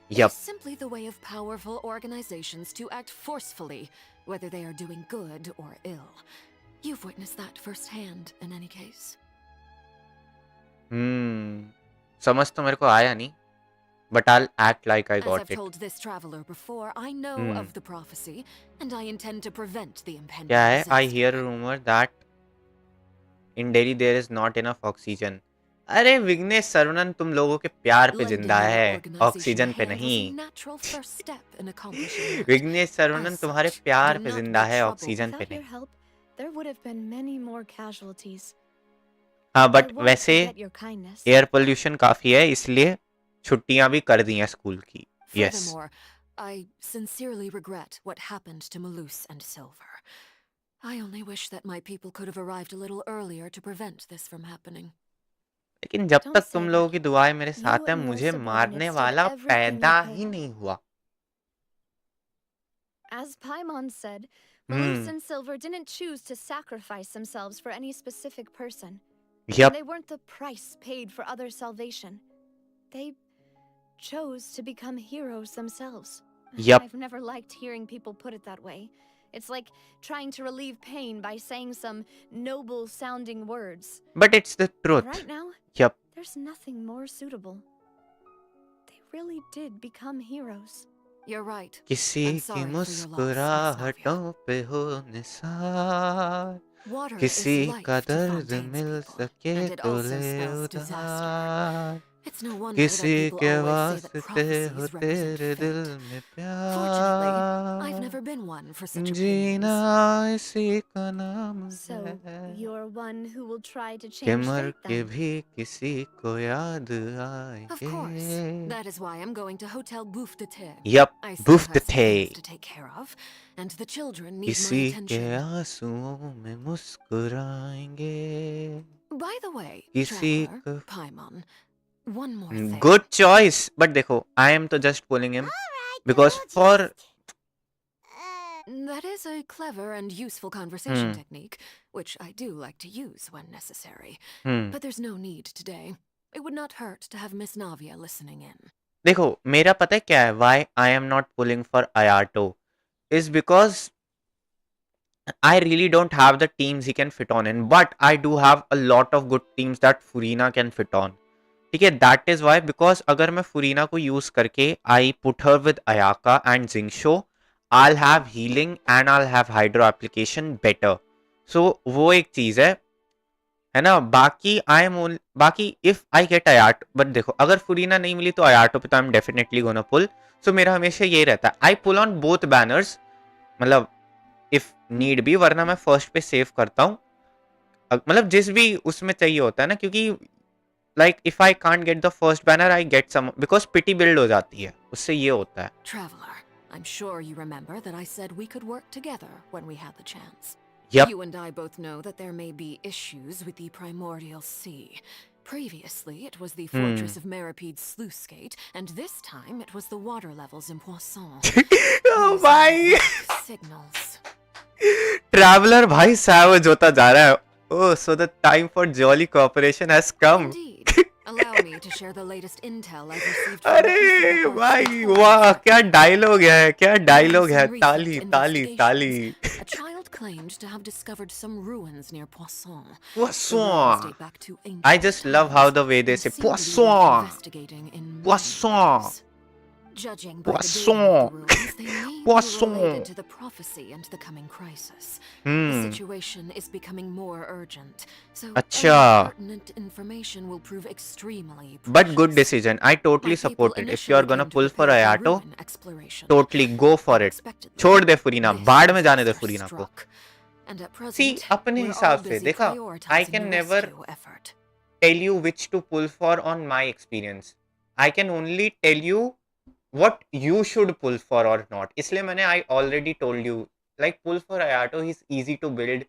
It Yup. is simply the way of powerful organizations to act forcefully, whether they are doing good or ill. You've witnessed that firsthand, in any case. समझ तो मेरे को आया नहीं, but I'll act like I As got I've it. told this traveler before, I know of the prophecy, and I intend to prevent the impending क्या है? I disaster. hear a rumor that in Delhi there is not enough oxygen. अरे विघ्नेश सरवणन तुम लोगों के प्यार पे Lending जिंदा your है, organization a ऑक्सीजन पे hand was a नहीं। natural first step in accomplishing that. Vignesh Saravanan As तुम्हारे such, प्यार do पे not जिंदा make है, trouble ऑक्सीजन पे Without your नहीं। help, there would have been many more casualties. हाँ I बट won't वैसे forget your kindness. Air pollution काफी है, इसलिए छुट्टियां भी कर दी हैं स्कूल की. Yes. Furthermore, I sincerely regret what happened to Malus and Silver. I only wish that my people could have arrived a little earlier to prevent this from happening. लेकिन जब Don't तक say तुम that. लोगों की दुआएं मेरे You साथ है, and your मुझे मारने subordinates did वाला everything you पैदा could. ही नहीं हुआ. As Paimon said, Malus Hmm. and Silver didn't choose to sacrifice themselves for any specific person. Yep. They weren't the price paid for other salvation. They chose to become heroes themselves. Yep. I've never liked hearing people put it that way. It's like trying to relieve pain by saying some noble-sounding words. But it's the truth. Right now, Yep. there's nothing more suitable. They really did become heroes. You're right. किसी I'm की sorry for your loss, मुस्कुराहटों Masnavia. पे हो Nisar, Water is किसी life का to दर्द Fontaine's मिल people, सके and it तो also ले spells disaster. उधार, It's no wonder that किसी people के always say that वास्ते हो prophecies represent तेरे दिल fate. में Fortunately, I've प्यार, never been one for such Jeena opinions. इसी का नाम So, है, you're one who will try to कि change मर fate के then? भी किसी को याद Of course. आएंगे. That is why I'm going to Hotel Bouffe de Thé. Yep, I still Bouffe have de some Thé. things to take care of, and the children need my किसी के attention. आंसुओं में मुस्कुराएंगे. By the way, किसी Traveler, को Paimon, one more thing. Good choice. But देखो, I am तो just pulling him Alright, because we'll for just... That is a clever and useful conversation Hmm. technique, which I do like to use when necessary. Hmm. But there's no need today. It would not hurt to have Miss Navia listening in. देखो, मेरा पता है क्या है, why I am not pulling for ayato is because I really don't have the teams he can fit on in, but I do have a lot of good teams that Furina can fit on. ठीक है, that is why, because अगर मैं Furina को use करके I put her with Ayaka and Zingsho, I'll have healing and I'll have hydro application better. So वो एक चीज है ना. बाकी बाकी if I get Ayato, but देखो अगर Furina नहीं मिली तो Ayato पे तो I'm definitely gonna pull. So मेरा हमेशा ये रहता है, I pull on both banners, मतलब if need भी, वरना मैं फर्स्ट पे सेव करता हूँ, मतलब जिस भी उसमें चाहिए होता है ना, क्योंकि like if I can't get the first banner I get some, because pity build हो जाती है, उससे ये होता है. Traveler, I'm sure you remember that I said we could work together when we had the chance. Yep. You and I both know that there may be issues with the primordial sea. Previously, it was the fortress of Maripede's sluice gate, and this time it was the water levels in Poisson. Oh भाई, Signals. Traveller भाई savage होता जा रहा है. Oh, so the time for jolly cooperation has come. Indeed. Allow me to share the latest intel I've received from the अरे Pacific भाई Coast वाह, Patrol. क्या डायलॉग है, क्या डायलॉग है. Some ताली recent ताली ताली. investigations, A child claimed to have discovered some ruins near Poisson. The Poisson. ruins date back to ancient I just love how the way they times say and seem to be worth Poisson. investigating in many Poisson. ways. Judging by the dating Poisson. of the ruins, they may Poisson. be related to the prophecy and the coming crisis. The situation is becoming more urgent, so Acha. any pertinent information will prove extremely precious. But good decision. I totally My support people it. If you are initially gonna came to pull for prepare Ayato, ruin exploration. totally go for it. Unexpectedly, छोड़ दे फुरीना, this बाढ़ में जाने दे disaster फुरीना को. struck. And at present, See, अपने we're हिसाब all से busy देखा, I prioritizing can the never rescue effort. tell you which to pull for on my experience. I can only tell you what you should pull for or not. इसलिए मैंने I already told you, like pull for Ayato, he's easy to build.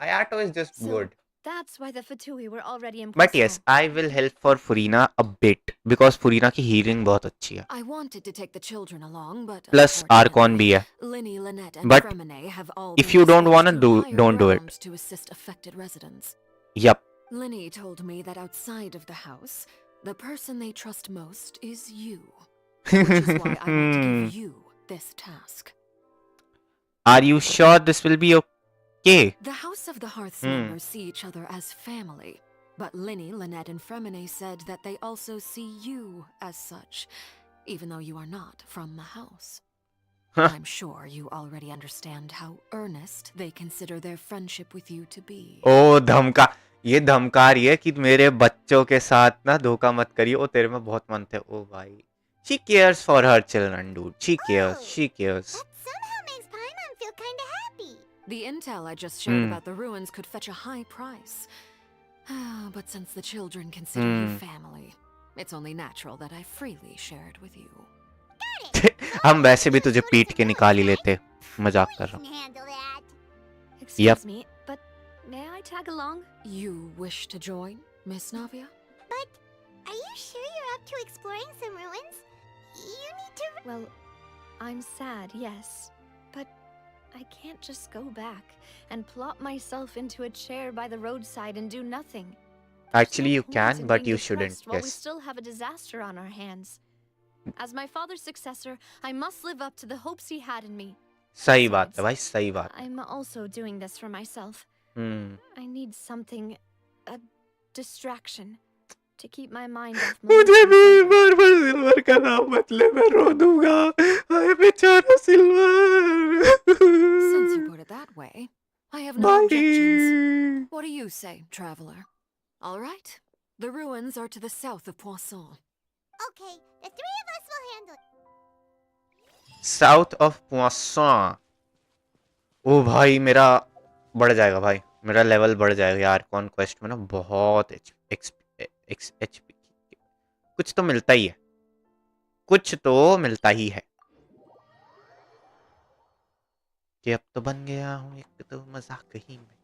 Ayato is just So, good. that's why the Fatui were already in But yes, Poisson. I will help for Furina a bit because Furina की healing बहुत अच्छी है. I wanted to take the children along, but Plus Archon भी है. Linny, Lynette, and But Fremine have all if been you don't dispatched wanna to do, higher don't do it. ground to assist affected residents. Yup. Linny told me that outside of the house, the person they trust most is you. Which is why I want to give you this task. Are you sure this will be okay? The House of the Hearth's members see each other as family, but Linny, Lynette, and Fremine said that they also see you as such, even though you are not from the house. I'm sure you already understand how earnest they consider their friendship with you to be. ओ धमका, ये धमका रही है कि मेरे बच्चों के साथ ना धोखा मत करिए, वो तेरे में बहुत मन थे. ओ भाई, she cares for her children, dude. She cares. Oh, She cares. That somehow makes Paimon feel kinda happy. The intel I just shared Hmm. about the ruins could fetch a high price. But since the children consider you family, it's only natural that I freely share it with you. हम वैसे भी तुझे पीट के निकाल ही लेते, मजाक कर रहा Can हूँ. handle that. Excuse me, but may I tag along? You wish to join, Miss Navia? But are you sure you're up to exploring some ruins? You need to. Well, I'm sad, yes. But I can't just go back and plop myself into a chair by the roadside and do nothing. Actually, you There's no point can, in but being you shouldn't. depressed while we Yes. still have a disaster on our hands. As my father's successor, I must live up to the hopes he had in me. सही बात है Besides, भाई, सही बात है. I'm also doing this for myself. Hmm. I need something, a distraction, to keep my mind off मुझे Melissa's भी focus. बार-बार सिल्वर का नाम मत ले, मैं रो दूंगा. हाय बेचारा silver. Since you put it that way, I have no objections. Bye. What do you say, traveler? All right. The ruins are to the south of Poisson. Okay, the three of us will handle it. South of Poisson. ओ भाई मेरा बढ़ जाएगा भाई, मेरा level बढ़ जाएगा यार. Conquest में ना बहुत एचपी कुछ तो मिलता ही है, कुछ तो मिलता ही है. कि अब तो बन गया हूँ एक तो मजाक ही में.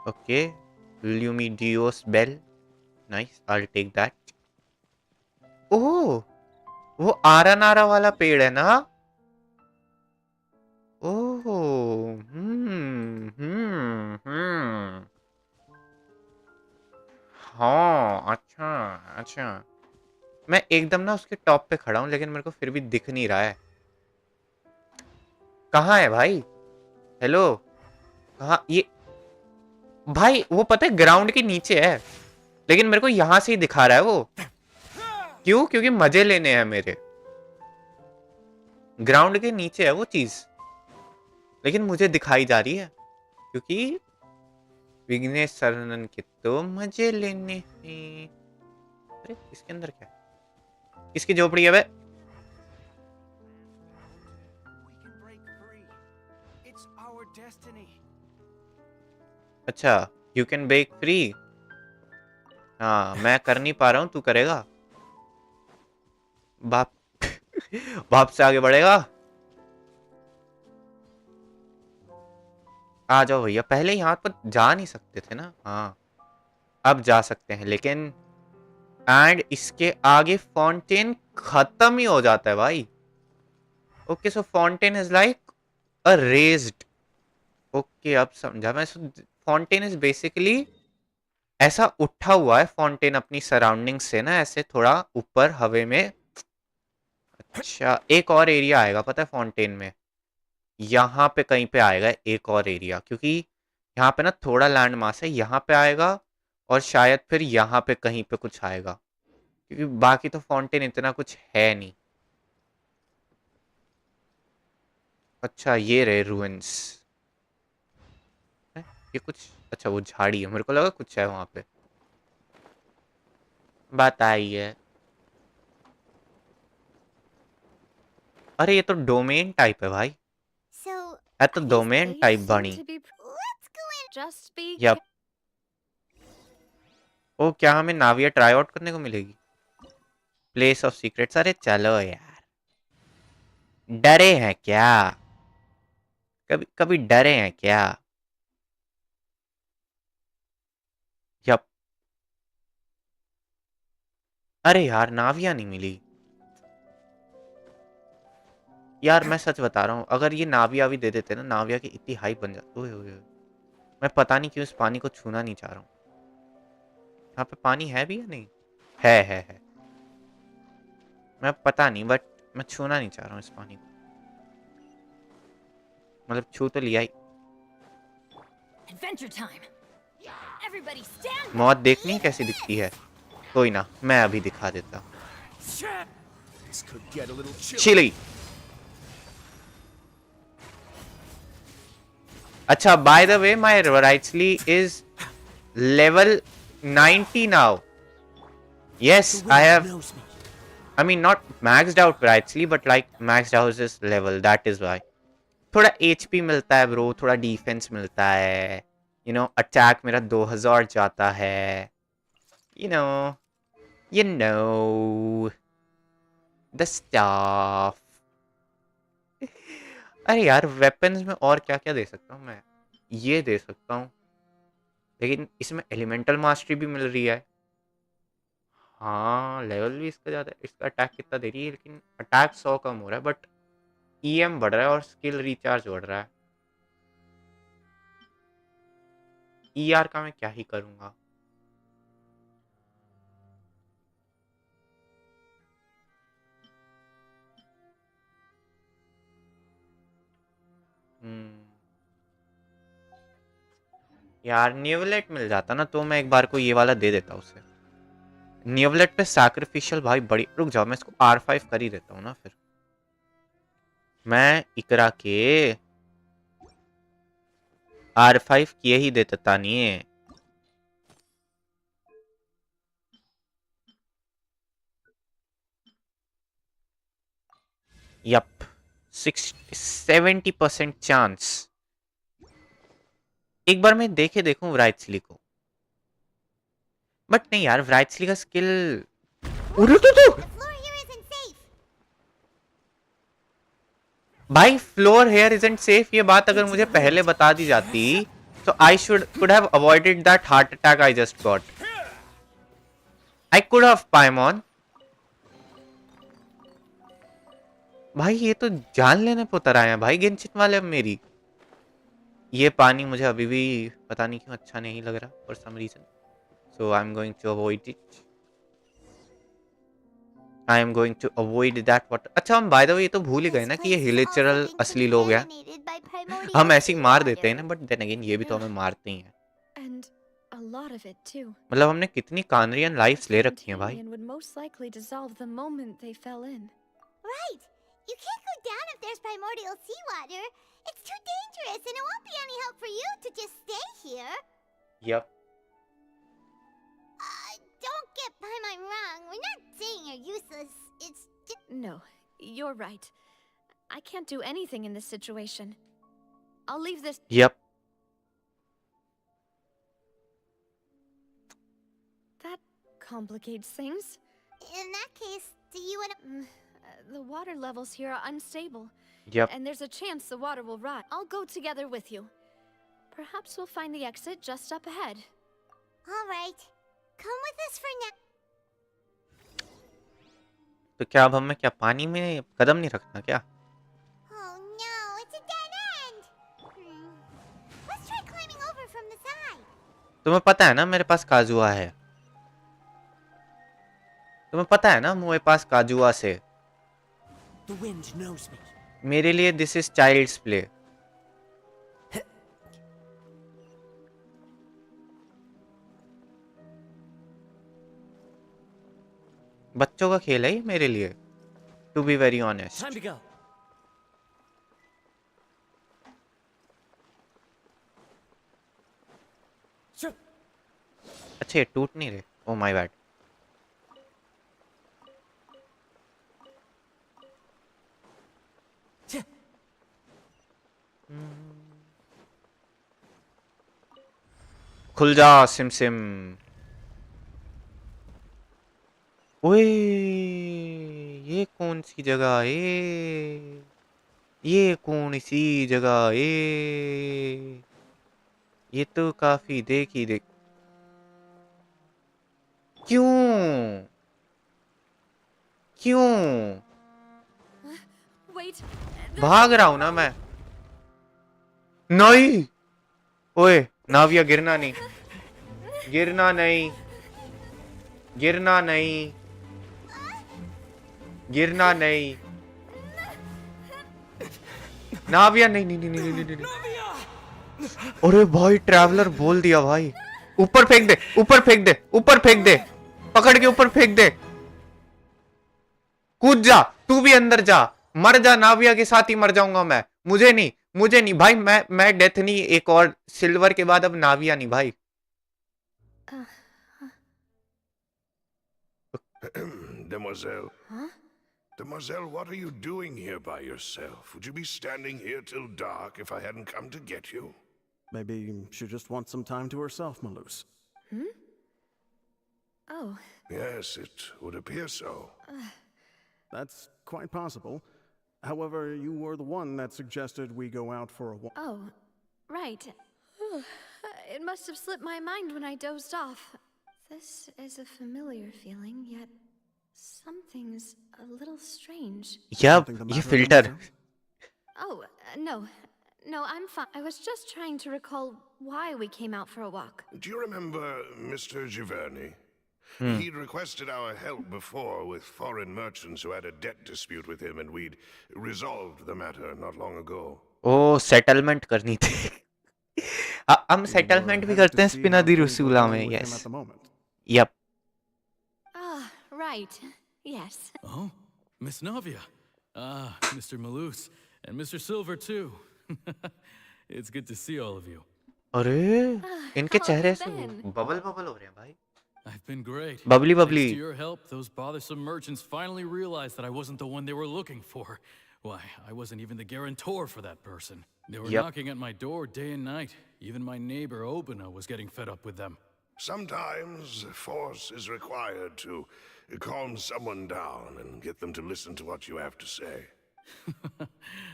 Okay, Lumidouce Bell, nice, I take that. Oh, वो आरा नारा वाला पेड़ है ना. ओह, हाँ, अच्छा अच्छा. मैं एकदम ना उसके टॉप पे खड़ा हूँ, लेकिन मेरे को फिर भी दिख नहीं रहा है. कहाँ है भाई? हेलो, कहाँ ये भाई? वो पता है ग्राउंड के नीचे है, लेकिन मेरे को यहां से ही दिखा रहा है वो. क्यों? क्योंकि मजे लेने हैं मेरे. ग्राउंड के नीचे है वो चीज, लेकिन मुझे दिखाई जा रही है क्योंकि विघ्नेश सरनन के तो मजे लेने हैं. अरे इसके अंदर क्या है? किसकी झोपड़ी है बे? अच्छा, यू कैन ब्रेक फ्री. हाँ, मैं कर नहीं पा रहा हूँ, तू करेगा. बाप बाप से आगे बढ़ेगा. आ जाओ भैया. पहले यहाँ पर जा नहीं सकते थे ना. हाँ, अब जा सकते हैं, लेकिन एंड इसके आगे फाउंटेन खत्म ही हो जाता है भाई. Okay, so fountain is like a raised. Okay, अब समझा मैं. फाउंटेन इज बेसिकली ऐसा उठा हुआ है फाउंटेन अपनी सराउंडिंग से ना, ऐसे थोड़ा ऊपर हवे में. अच्छा, एक और एरिया आएगा पता है फाउंटेन में. यहाँ पे कहीं पे आएगा एक और एरिया, क्योंकि यहाँ पे ना थोड़ा लैंड मास है. यहाँ पे आएगा और शायद फिर यहाँ पे कहीं पे कुछ आएगा, क्योंकि बाकी तो फाउंटेन इतना कुछ है नहीं. अच्छा, ये रहे रूइंस. ये कुछ, अच्छा वो झाड़ी है, मेरे को लगा कुछ है वहां पे. बताइए. अरे ये तो डोमेन टाइप है भाई. So, है तो डोमेन टाइप बनी. let's go in. Just be yup. Oh, क्या हमें नाविया ट्राई आउट करने को मिलेगी? Place of secrets. अरे चलो यार, डरे हैं क्या? कभी कभी डरे हैं क्या? यप. अरे यार, नाविया नहीं मिली यार. मैं सच बता रहा हूँ, अगर ये नाविया भी दे देते ना, नाविया की इतनी हाइप बन जाती. ओए ओए ओए, मैं पता नहीं क्यों इस पानी को छूना नहीं चाह रहा हूँ. यहाँ पे पानी है भी या नहीं? है. मैं पता नहीं, बट मैं छूना नहीं चाह रहा हूँ इस पानी को. मतलब छू तो लिया ही. मौत देखनी है कैसी दिखती है. कोई ना, मैं अभी दिखा देता. चिली. अच्छा, by the way, my Wriothesley is level 90 now. Yes, I have. I mean, not maxed out rightly, but like maxed out this level. That is why. थोड़ा HP मिलता है ब्रो, थोड़ा डिफेंस मिलता है. अटैक मेरा 2000 जाता है. You know, you know the stuff. अरे यार वेपन्स में और क्या क्या दे सकता हूँ मैं. ये दे सकता हूँ, लेकिन इसमें एलिमेंटल मास्टरी भी मिल रही है. हाँ लेवल भी इसका ज़्यादा है. इसका अटैक कितना दे रही है, लेकिन अटैक 100 कम हो रहा है, बट EM बढ़ रहा है और स्किल रिचार्ज बढ़ रहा है. ER का मैं क्या ही करूँगा. यार न्यूवलेट मिल जाता ना तो मैं एक बार को ये वाला दे देता उसे. न्यूवलेट पे सैक्रिफिशियल भाई बड़ी. रुक जाओ, मैं इसको R5 कर ही देता हूँ ना. फिर मैं इकरा के R5 किए ही देता तानी है. Yup 70% chance. एक बार मैं देखूं व्राइट्सली को. बट नहीं यार, व्राइट्सली का स्किल. भाई फ्लोर हेयर इजंट सेफ. ये बात अगर मुझे पहले बता दी जाती तो I could have avoided that heart attack I just got. I could have Paimon. भाई ये तो जान लेने पे उतर आए हैं भाई गेंशिन वाले अब मेरी. ये पानी मुझे अभी भी पता नहीं क्यों अच्छा नहीं लग रहा for some reason. So I am going to avoid it. I am going to avoid that water. अच्छा हम बाय द वे ये तो भूल ही गए ना कि ये हिलेचरल असली लोग हैं. हम ऐसे ही मार देते हैं ना, बट देन अगेन ये भी तो हमें मारते ही हैं. मतलब हमने कितनी कानरियन लाइफ्स ले रखी हैं भाई. Right. You can't go down if there's primordial seawater. It's too dangerous and it won't be any help for you to just stay here. Yep. Don't get Paimon wrong. We're not saying you're useless. It's just... No, you're right. I can't do anything in this situation. I'll leave this... Yep. That complicates things. In that case, do you want to... The water levels here are unstable. Yep. And there's a chance the water will rise. I'll go together with you. Perhaps we'll find the exit just up ahead. All right. Come with us for now. तो क्या अब हमें क्या पानी में कदम नहीं रखना क्या? Oh no, it's a dead end. Let's try climbing over from the side. तुम्हें पता है ना मेरे पास काजुआ है. तुम्हें पता है ना मेरे पास काजुआ से. The wind knows me. मेरे लिए दिस इज चाइल्ड्स प्ले. बच्चों का खेल है ये मेरे लिए. To be very honest. Time to go. अच्छा ये टूट नहीं रहे. Oh my bad. खुल जा सिम सिम. ओए ये कौन सी जगह है. ये कौन सी जगह है. ये तो काफी देखी देख. क्यों क्यों भाग रहा हूं ना मैं. नहीं. ओए नाविया गिरना नहीं. गिरना नहीं. गिरना नहीं. गिरना नहीं. नाविया नहीं नहीं नहीं नहीं नहीं नहीं. अरे भाई ट्रैवलर बोल दिया भाई. ऊपर फेंक दे. ऊपर फेंक दे. ऊपर फेंक दे. पकड़ के ऊपर फेंक दे. कूद जा. तू भी अंदर जा. मर जा. नाविया के साथ ही मर जाऊंगा मैं. मुझे नहीं. मुझे नहीं भाई. मैं डेथ नहीं. एक और सिल्वर के बाद अब नाविया नहीं भाई. Demoiselle. Huh? Demoiselle, what are you doing here by yourself? Would you be standing here till dark if I hadn't come to get you? Maybe she just wants some time to herself, Malus. Hmm? Oh. Yes, it would appear so. That's quite possible. However, you were the one that suggested we go out for a walk. Oh, right. It must have slipped my mind when I dozed off. This is a familiar feeling, yet something's a little strange. Yup, ये filter. Oh, no. No, I'm fine. I was just trying to recall why we came out for a walk. Do you remember Mr. Giverny? He'd requested our help before with foreign merchants who had a debt dispute with him, and we'd resolved the matter not long ago. Oh, settlement करनी थी. हम settlement भी करते हैं स्पिनादी रसूला में. Yes. Yep. Ah, right. Yes. Oh, Miss Navia. Ah, Mr. Malus. And Mr. Silver, too. It's good to see all of you. अरे इनके चेहरे से बबल बबल हो रहे हैं भाई. I've been great. Bubbly, Thanks bubbly. to your help, those bothersome merchants finally realized that I wasn't the one they were looking for. Why, I wasn't even the guarantor for that person. They were knocking at my door day and night. Even my neighbor Obina was getting fed up with them. Sometimes force is required to calm someone down and get them to listen to what you have to say.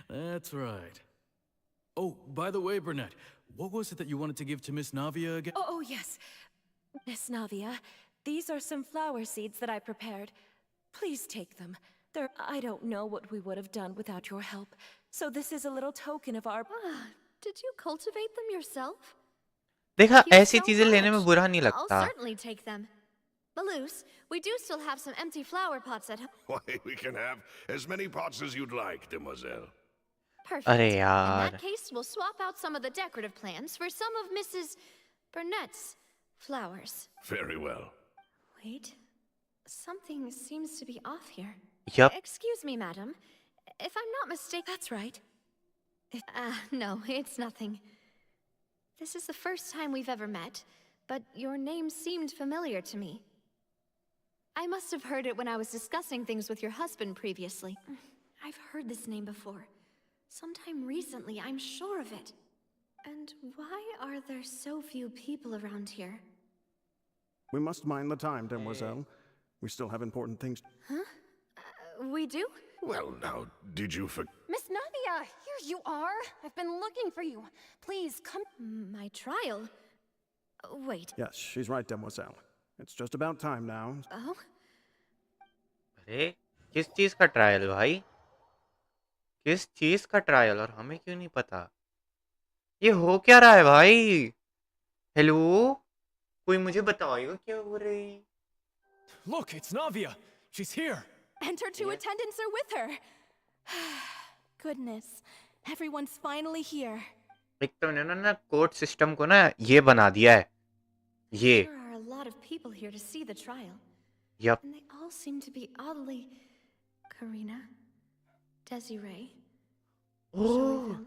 That's right. Oh, by the way, Burnett, what was it that you wanted to give to Miss Navia again? Oh, yes. Miss Navia, these are some flower seeds that I prepared. Please take them. I don't know what we would have done without your help. So this is a little token of our... Did you cultivate them yourself? देखा ऐसी चीजें लेने में बुरा नहीं I'll लगता. certainly take them. Malus, we do still have some empty flower pots at home. Why, we can have as many pots as you'd like, demoiselle. Perfect. अरे In यार. that case, we'll swap out some of the decorative plants for some of Mrs. Burnett's flowers. Very well. Wait. Something seems to be off here. Yup. Excuse me, madam. If I'm not mistaken... That's right. No, it's nothing. This is the first time we've ever met, but your name seemed familiar to me. I must have heard it when I was discussing things with your husband previously. I've heard this name before. Sometime recently, I'm sure of it. And why are there so few people around here? We must mind the time, demoiselle. We still have important things. Huh? We do? Well, now, did you Miss Navia, here you are. I've been looking for you. Please, come... My trial? Wait. Yes, she's right, demoiselle. It's just about time now. Oh? अरे किस चीज का trial भाई? किस चीज का trial और हमें क्यों नहीं पता? ये हो क्या रहा है भाई? हेलो? कोई मुझे बताएगा क्या हो रही? Look, it's Navia. She's here. And her two attendants are with her. Goodness, everyone's finally here. एक तो इन्होंने ना कोर्ट सिस्टम को ना ये बना दिया है. ये. There are a lot of people here to see the trial. Yup. And they all seem to be oddly... Karina, Desiree, Oh.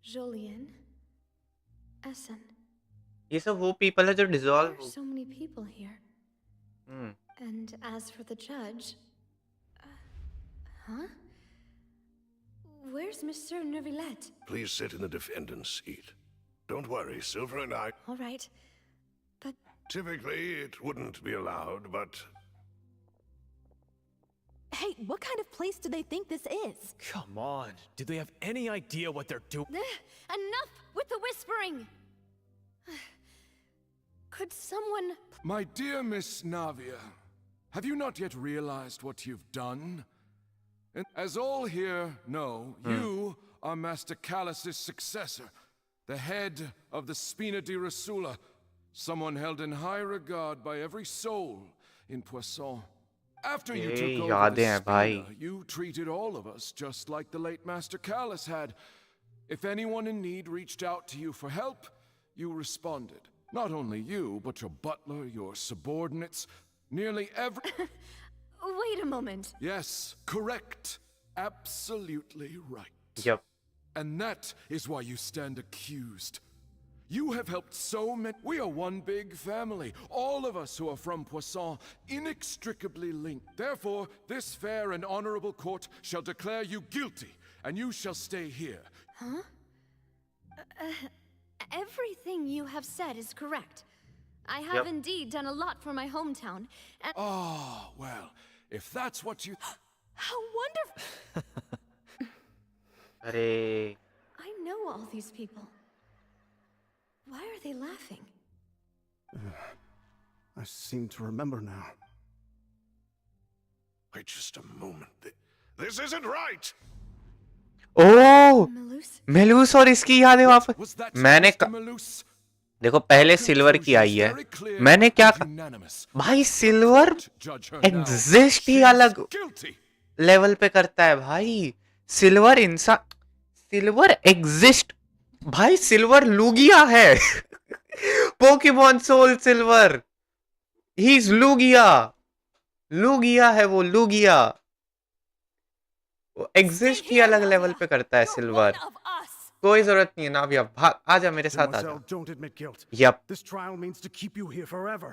Jolien, Essen. ये सब वो people है जो dissolve. There are so many people here. And as for the judge... huh? Where's Mr. Neuvillette? Please sit in the defendant's seat. Don't worry, Silver and I... All right. But... Typically, it wouldn't be allowed, but... Hey, what kind of place do they think this is? Come on. Do they have any idea what they're doing? Enough with the whispering! Could someone... My dear Miss Navia, have you not yet realized what you've done? And as all here know, you are Master Callus's successor, the head of the Spina di Rasula, someone held in high regard by every soul in Poisson. After you took over the Spina, you treated all of us just like the late Master Callus had. If anyone in need reached out to you for help, you responded. Not only you, but your butler, your subordinates, nearly every... Wait a moment. Yes, correct. Absolutely right. Yep. And that is why you stand accused. You have helped so many. We are one big family. All of us who are from Poisson, inextricably linked. Therefore, this fair and honorable court shall declare you guilty, and you shall stay here. Huh? Everything you have said is correct. I have indeed done a lot for my hometown, and— Oh, well, if that's what you— How wonderful! Arey. I know all these people. Why are they laughing? I seem to remember now. Wait just a moment. This isn't right! ओह मेलूस और इसकी यादें वापस मैंने देखो पहले silver की आई है मैंने क्या भाई सिल्वर एग्जिस्ट ही अलग लेवल पे करता है भाई सिल्वर इंसान सिल्वर एग्जिस्ट भाई सिल्वर लूगिया है पोकेमॉन सोल सिल्वर ही इज लूगिया लूगिया है वो लूगिया एग्जिस्ट ही अलग लेवल पे करता है सिल्वर कोई जरूरत नहीं है नाविया भाग आजा मेरे साथ आजा yup This trial means to keep you here forever.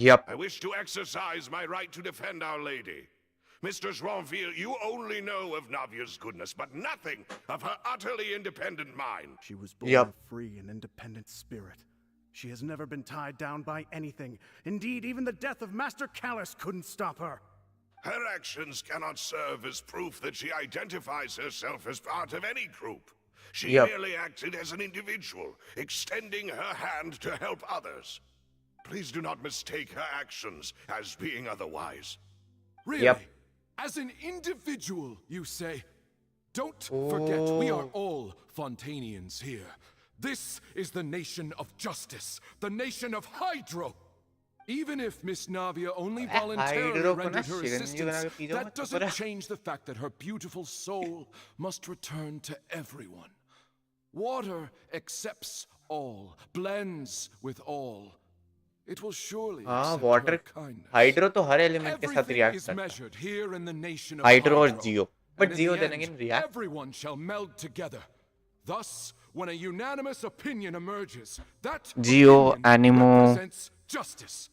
Yup I wish to exercise my right to defend Our Lady. Mr. Joinville, you only know of Navia's goodness, but nothing of her utterly independent mind. She was born a free and independent spirit. She has never been tied down by anything. Indeed, even the death of Master Callus couldn't stop her. Her actions cannot serve as proof that she identifies herself as part of any group. She merely acted as an individual, extending her hand to help others. Please do not mistake her actions as being otherwise. Really? As an individual, you say? Don't forget, we are all Fontanians here. This is the nation of justice, the nation of Hydro. Even if Miss Navia only voluntarily rendered her assistance, that doesn't change the fact that her beautiful soul must return to everyone. Water accepts all, blends with all. It will surely accept water kindness. Hydro तो हर element के साथ react करता है hydro और geo but geo then again react everyone shall meld together. Thus, when a unanimous opinion emerges, that geo anemo represents justice.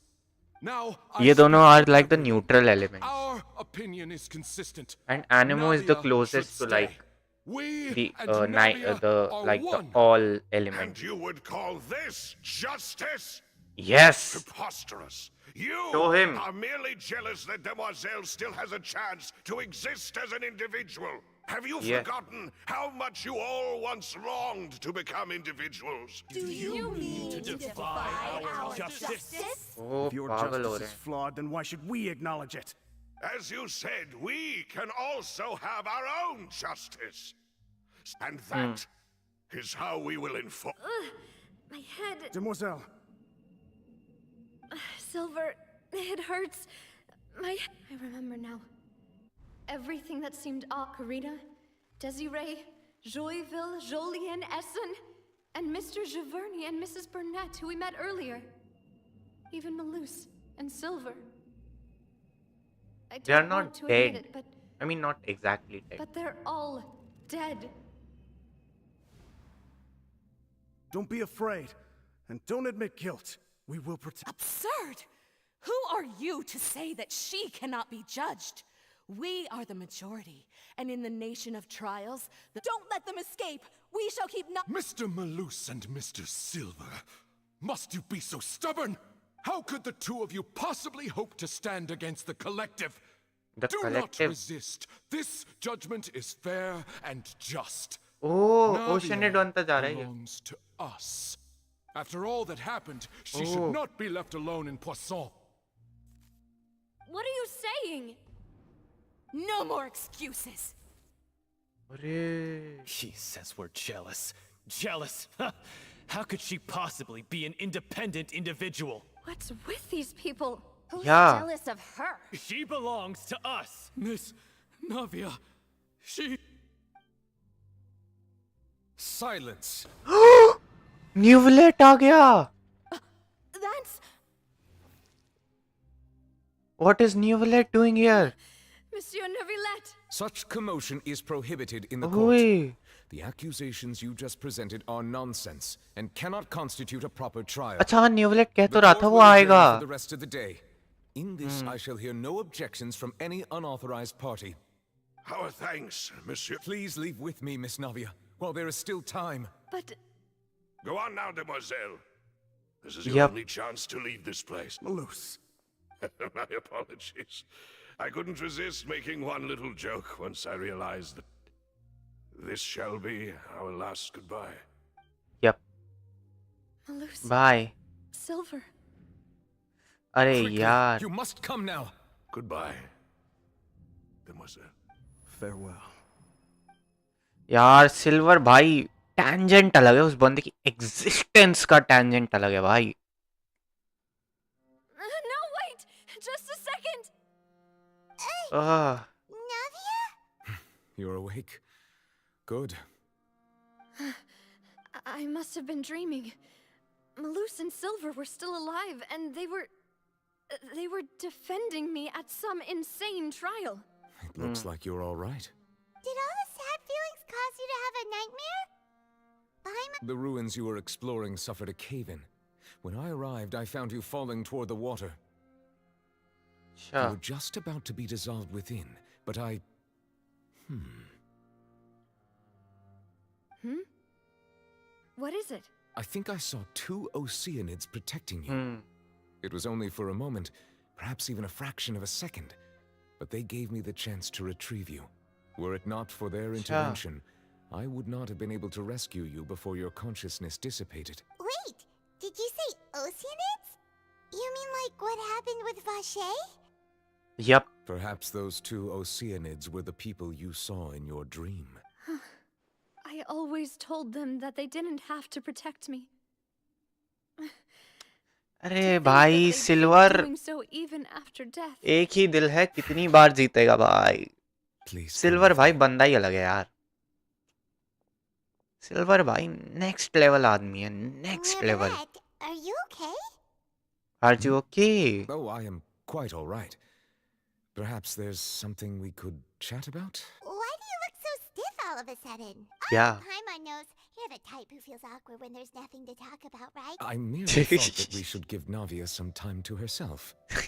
Now, ये दोनों are like the neutral elements. Our opinion is consistent. And Anemo is the closest to like the all elements. And you would call this justice? Yes. Preposterous. You Show him. are merely jealous that Demoiselle still has a chance to exist as an individual. Have you forgotten how much you all once longed to become individuals? Do you mean to defy our justice? Oh, if your justice is flawed, then why should we acknowledge it? As you said, we can also have our own justice. And that is how we will enforce. My head. Demoiselle. Silver, it hurts. I remember now. Everything that seemed off. Karina, Desiree, Joyville, Jolien, Essen, and Mr. Giverny and Mrs. Burnett, who we met earlier. Even Malus and Silver. They are not dead. It, but, I mean, not exactly dead. But they're all dead. Don't be afraid, and don't admit guilt. We will protect. Absurd! Who are you to say that she cannot be judged? We are the majority, and in the nation of trials, don't let them escape! We shall keep not— Mr. Malus and Mr. Silver, must you be so stubborn? How could the two of you possibly hope to stand against the collective? Not resist. This judgment is fair and just. Navia belongs to us. After all that happened, she should not be left alone in Poisson. What are you saying? No more excuses. She says we're jealous. Jealous? How could she possibly be an independent individual? What's with these people? Who's jealous of her? She belongs to us. Miss Navia, she... Silence. न्यूवलेट आ गया. That's... What is न्यूवलेट doing here? Monsieur Neuvillette. Such commotion is prohibited in the court. The accusations you just presented are nonsense and cannot constitute a proper trial. अच्छा न्यूवलेट कह तो रहा था वो will adjourn आएगा. for the rest of the day. In this, I shall hear no objections from any unauthorized party. Our thanks, Monsieur. Please leave with me, Miss Navia, while there is still time. But... Go on now, demoiselle. This is your only chance to leave this place. Malus. My apologies. I couldn't resist making one little joke once I realized that this shall be our last goodbye. Yep. Malus. Bye. Silver. अरे यार. You must come now. Goodbye, demoiselle. Farewell. यार silver भाई tangent अलग है, उस बंदे की existence का टैंजेंट अलग है भाई. No, wait! Just a second! Navia? You're awake. Good. I must have been dreaming. Malus and Silver were still alive, and they were defending me at some insane trial. It looks like you're all right. Did all the sad feelings cause you to have a nightmare? The ruins you were exploring suffered a cave-in. When I arrived, I found you falling toward the water. You were just about to be dissolved within, but I... What is it? I think I saw 2 Oceanids protecting you. It was only for a moment, perhaps even a fraction of a second, but they gave me the chance to retrieve you. Were it not for their intervention, I would not have been able to rescue you before your consciousness dissipated. Wait, did you say Oceanids? You mean like what happened with Vache? Yep. Perhaps those 2 Oceanids were the people you saw in your dream. I always told them that they didn't have to protect me. अरे भाई silver So even after death. एक ही दिल है, कितनी बार जीतेगा भाई. Silver भाई बंदा ही अलग है यार. सिल्वर भाई नेक्स्ट लेवल आदमी है, next level. Are you okay? Are you okay? Oh, I am quite all right. Perhaps there's something we could chat about? Why do you look so stiff all of a sudden? Yeah. Paimon knows you're the type who feels awkward when there's nothing to talk about, right? I merely thought that we should give Navia some time to herself. Huh?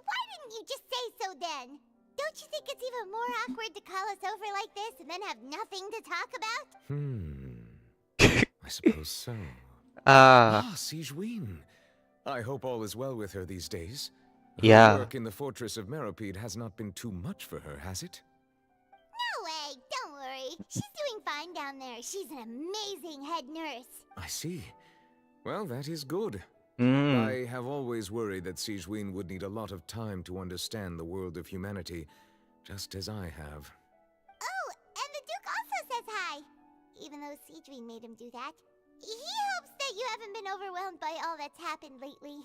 Why didn't you just say so then? Don't you think it's even more awkward to call us over like this and then have nothing to talk about? I suppose so. Sigewinne. I hope all is well with her these days. Her work in the fortress of Meropide has not been too much for her, has it? No way, don't worry. She's doing fine down there. She's an amazing head nurse. I see. Well, that is good. I have always worried that Sigewinne would need a lot of time to understand the world of humanity, just as I have. Oh, and the Duke also says hi. Even though Sigewinne made him do that. He hopes that you haven't been overwhelmed by all that's happened lately.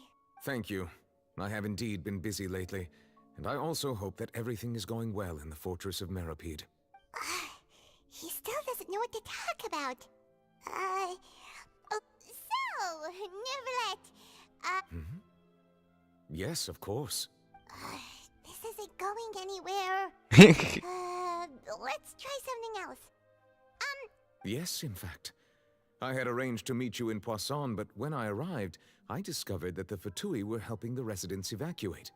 Thank you. I have indeed been busy lately, and I also hope that everything is going well in the fortress of Meropide. He still doesn't know what to talk about. So, Neverlet, Yes, of course. this isn't going anywhere. Let's try something else. Yes, in fact. I had arranged to meet you in Poisson, but when I arrived, I discovered that the Fatui were helping the residents evacuate.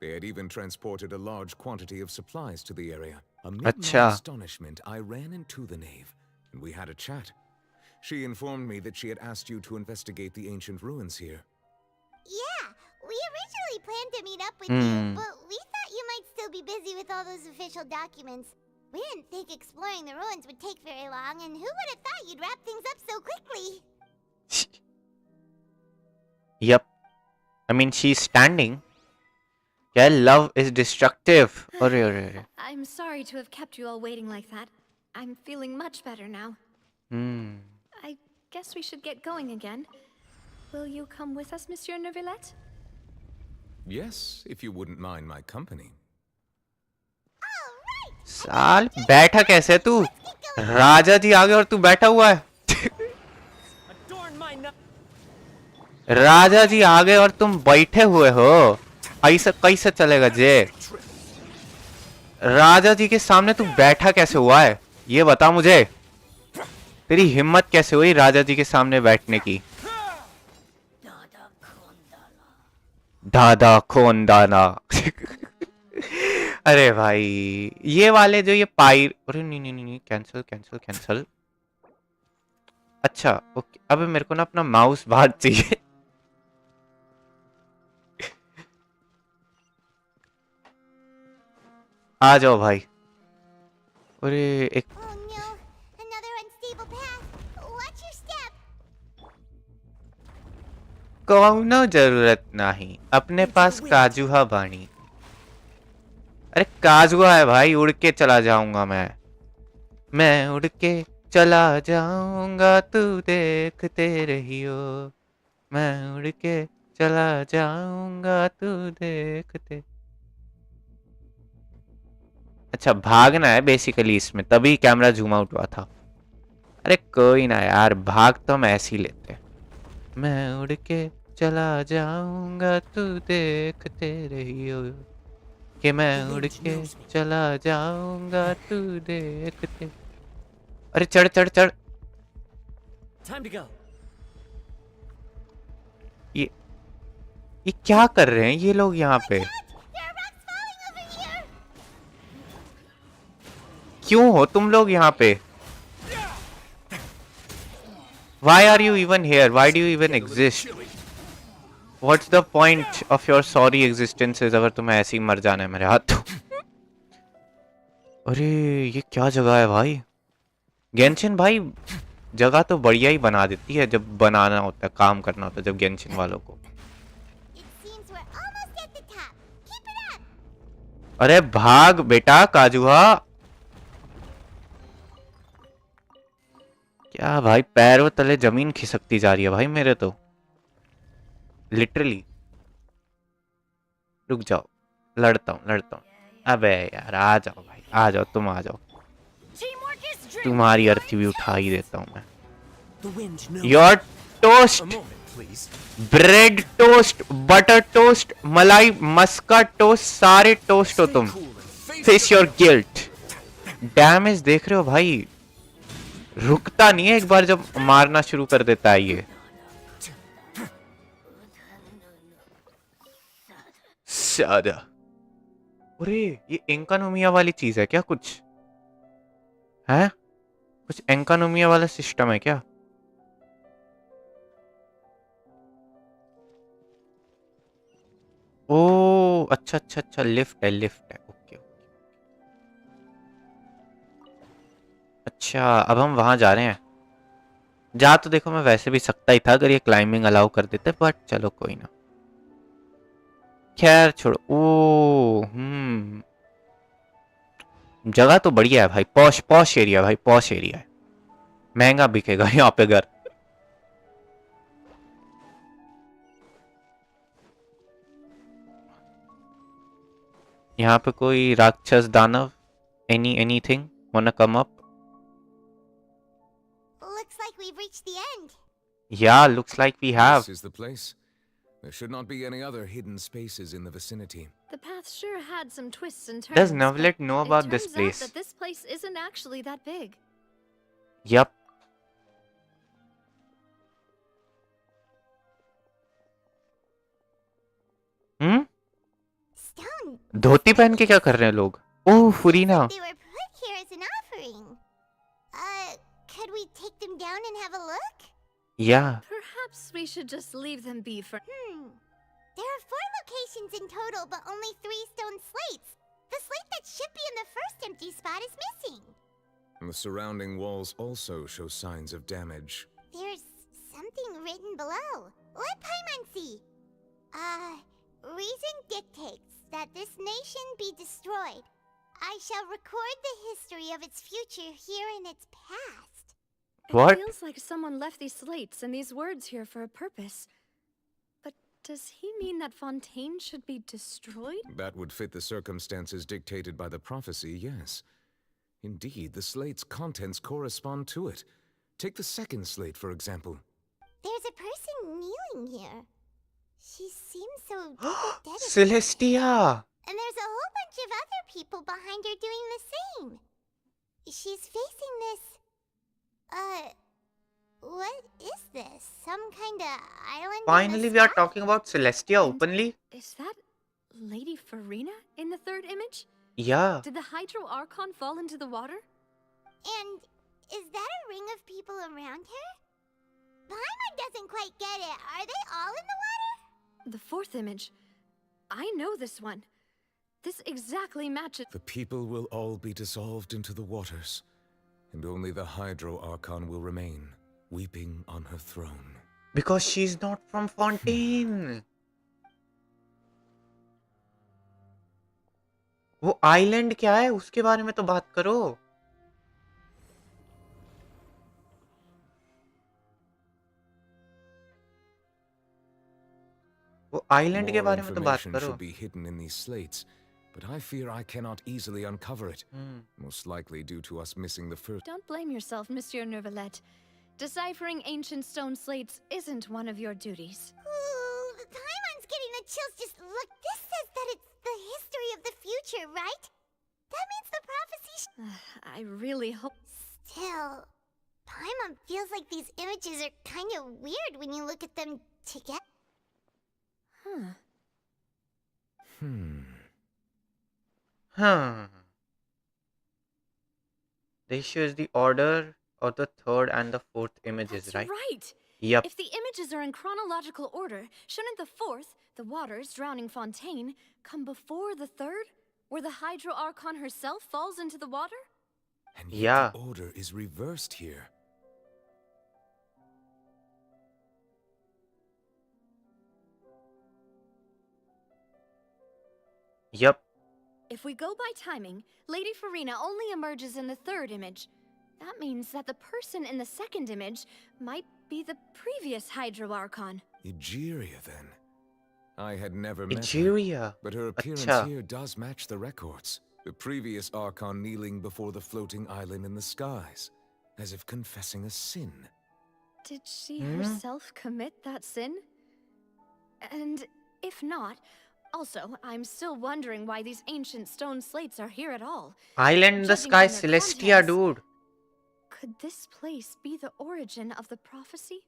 They had even transported a large quantity of supplies to the area. Amid my astonishment, I ran into the knave, and we had a chat. She informed me that she had asked you to investigate the ancient ruins here. Yeah, we originally planned to meet up with you, but we thought you might still be busy with all those official documents. We didn't think exploring the ruins would take very long, and who would have thought you'd wrap things up so quickly? Yep. I mean, she's standing. Yeah, love is destructive. I'm sorry to have kept you all waiting like that. I'm feeling much better now. I guess we should get going again. Will you come with us, Monsieur Neuvillette? Yes, if you wouldn't mind my company. साल बैठा कैसे तू? राजा जी आ गए और तू बैठा हुआ है. राजा जी आ गए और तुम बैठे हुए हो. ऐसा कैसे चलेगा जे? राजा जी के सामने तू बैठा कैसे हुआ है? ये बता मुझे, तेरी हिम्मत कैसे हुई राजा जी के सामने बैठने की? दादा खोंदाना। अरे भाई ये वाले जो ये पाई, अरे नहीं नहीं नहीं, कैंसिल कैंसिल कैंसिल। अच्छा ओके, अब मेरे को ना अपना माउस बाहर चाहिए। आ जाओ भाई। अरे एक Oh no, another unstable path. Watch your step. कौनो जरूरत नहीं, अपने पास काजुहा बाणी। अरे काजुहा है भाई, उड़ के चला जाऊंगा मैं उड़ के चला जाऊंगा, तू देखते रहियो। मैं उड़ के चला जाऊंगा, तू देखते। अच्छा भागना है बेसिकली इसमें, तभी कैमरा जूम आउट हुआ था। अरे कोई ना यार, भाग तो हम ऐसे ही लेते हैं। मैं उड़ के चला जाऊंगा, तू देखते रहियो, कि मैं उड़ के चला जाऊंगा, तू देखते। अरे चढ़ चढ़ चढ़। Time to go. ये क्या कर रहे हैं ये लोग यहाँ पे? क्यों हो तुम लोग यहाँ पे? Why are you even here? Why do you even exist? What's the point of your sorry existences अगर तुम्हें ऐसे ही मर जाना है मेरे हाथों? अरे ये क्या जगह है भाई? गेंशिन भाई जगह तो बढ़िया ही बना देती है जब बनाना होता है, काम करना होता है जब गेंशिन वालों को। अरे भाग बेटा काजुहा। क्या भाई पैरों तले जमीन खिसकती जा रही है भाई मेरे तो, लिटरली। रुक जाओ, लड़ता हूँ। अबे यार आ जाओ भाई, आ जाओ, तुम आ जाओ। तुम्हारी अर्थी भी उठा ही देता हूँ मैं। Your toast, bread toast, butter toast, मलाई मस्का टोस्ट, सारे टोस्ट हो तुम। Face your guilt. डैमेज देख रहे हो भाई, रुकता नहीं है एक बार जब मारना शुरू कर देता है ये। सादा। अरे ये एंकानोमिया वाली चीज है क्या? कुछ है, कुछ एंकानोमिया वाला सिस्टम है क्या? ओ अच्छा अच्छा अच्छा, लिफ्ट है ओके। अच्छा अब हम वहां जा रहे हैं। जा तो देखो मैं वैसे भी सकता ही था अगर ये क्लाइंबिंग अलाउ कर देते, बट चलो कोई ना, खैर छोड़ो। ओ जगह तो बढ़िया है भाई, पॉश पॉश एरिया भाई, पॉश एरिया है। महंगा बिकेगा यहाँ पे घर। यहाँ पे कोई राक्षस दानव, anything wanna come up? Looks like we've reached the end. Yeah, looks like we have. This is the place. There should not be any other hidden spaces in the vicinity. The path sure had some twists and turns. Does Nevlet know about this It place? turns out that this place isn't actually that big. Yup. Stone. धोती पहन के क्या कर रहे हैं लोग? ओह फुरीना। They were put here as an offering. Could we take them down and have a look? Yeah. Perhaps we should just leave them be for. There are 4 locations in total, but only 3 stone slates. The slate that should be in the first empty spot is missing. The surrounding walls also show signs of damage. There's something written below. Let Paimon see. Reason dictates that this nation be destroyed. I shall record the history of its future here in its past. What? It feels like someone left these slates and these words here for a purpose. But does he mean that Fontaine should be destroyed? That would fit the circumstances dictated by the prophecy, yes. Indeed, the slate's contents correspond to it. Take the second slate, for example. There's a person kneeling here. She seems so dedicated. Celestia! And there's a whole bunch of other people behind her doing the same. She's facing What is this? Some kind of island Finally, in we the are sky? talking about Celestia openly. Is that Lady Farina in the third image? Yeah. Did the Hydro Archon fall into the water? And is that a ring of people around her? Paimon doesn't quite get it. Are they all in the water? The fourth image. I know this one. This exactly matches. The people will all be dissolved into the waters, and only the Hydro Archon will remain, weeping on her throne. Because she's not from Fontaine. वो island क्या है उसके बारे में तो बात करो. वो आइलैंड के More बारे में तो बात information करो. should be hidden in these slates, but I fear I cannot easily uncover it. Most likely due to us missing the first. Don't blame yourself, Monsieur Nervalette. Deciphering ancient stone slates isn't one of your duties. Ooh, Paimon's getting the chills. Just look. This says that it's the history of the future, right? That means the prophecy. I really hope. Still, Paimon feels like these images are kind of weird when you look at them together. The issue is the order of the third and the fourth images, That's right? right. Yep. If the images are in chronological order, shouldn't the fourth, the waters drowning Fontaine, come before the third, where the Hydro Archon herself falls into the water? And yet Yeah. the order is reversed here. Yep. If we go by timing, Lady Farina only emerges in the third image. That means that the person in the second image might be the previous Hydro Archon. Egeria, then. I had never met her, Egeria. but her appearance Acha. here does match the records. The previous Archon kneeling before the floating island in the skies, as if confessing a sin. Did she herself commit that sin? And if not, also, I'm still wondering why these ancient stone slates are here at all. Island in the Judging sky, from their Celestia, contents, dude. Could this place be the origin of the prophecy?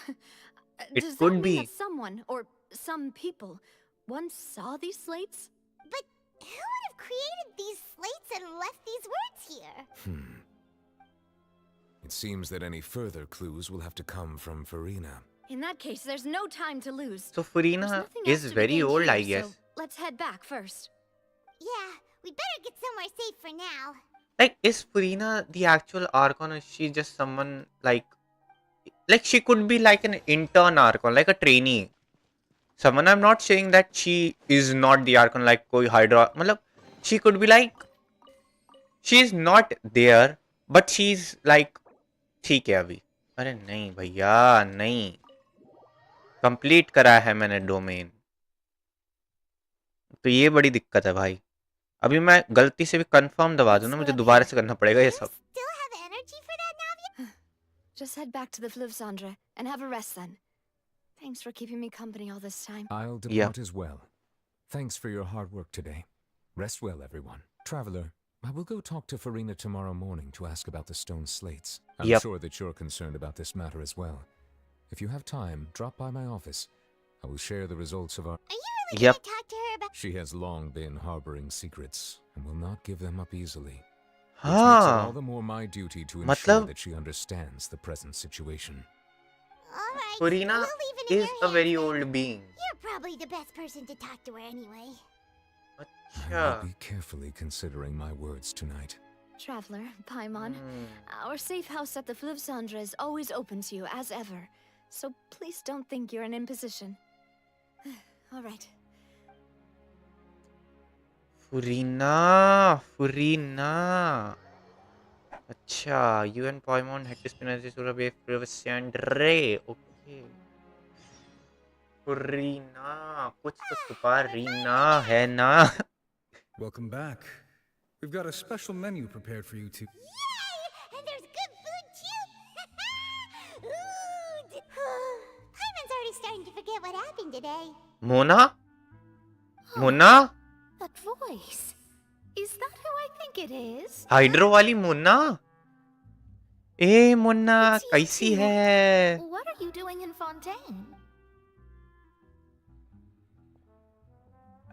It Does could that mean be. that someone, or some people, once saw these slates? But who would have created these slates and left these words here? It seems that any further clues will have to come from Farina. In that case, there's no time to lose. So There's Farina nothing is else to be very gained old, here, I guess. So let's head back first. Yeah, we better get somewhere safe for now. Like, is Farina the actual Archon, or is she just someone like she could be like an intern Archon, like a trainee. Someone, I'm not saying that she is not the Archon, like koi Hydra. Matlab, she could be like, she is not there, but she's like, ठीक है अभी. अरे नहीं भैया, नहीं. Complete करा है मैंने डोमेन. तो ये बड़ी दिक्कत है भाई. अभी मैं गलती से भी कंफर्म दबा दूं ना, मुझे दोबारा से करना पड़ेगा ये सब. Still have energy for that, Navia? Just head back to the Fleuve Cendre and have a rest then. Thanks for keeping me company all this time. I'll depart as well. Thanks for your hard work today. Rest well, everyone. Traveler, I will go talk to Farina tomorrow morning to ask about the stone slates. I'm sure that you're concerned about this matter as well. If you have time, drop by my office. I will share the results of our... Are you really gonna talk to her about... She has long been harboring secrets and will not give them up easily. Which makes it all the more my duty to ensure that she understands the present situation. Alright, Farina we'll leave it in is your a very hands, old being. You're probably the best person to talk to her anyway. I will be carefully considering my words tonight. Traveler, Paimon, our safe house at the Fleuve Cendre is always open to you as ever. So please don't think you're an imposition. All right. Farina. अच्छा, you and Paimon had to spin as this would be Cendre. Okay. Farina. कुछ तो छुपा रीना है ना. Welcome back. We've got a special menu prepared for you two. Yay! And there's good food too! Ooh, Paimon's already starting to forget what happened today. Mona? Mona? That voice. Is that who I think it is? Hydro वाली Mona? ए मुन्ना कैसी है? What are you doing in Fontaine?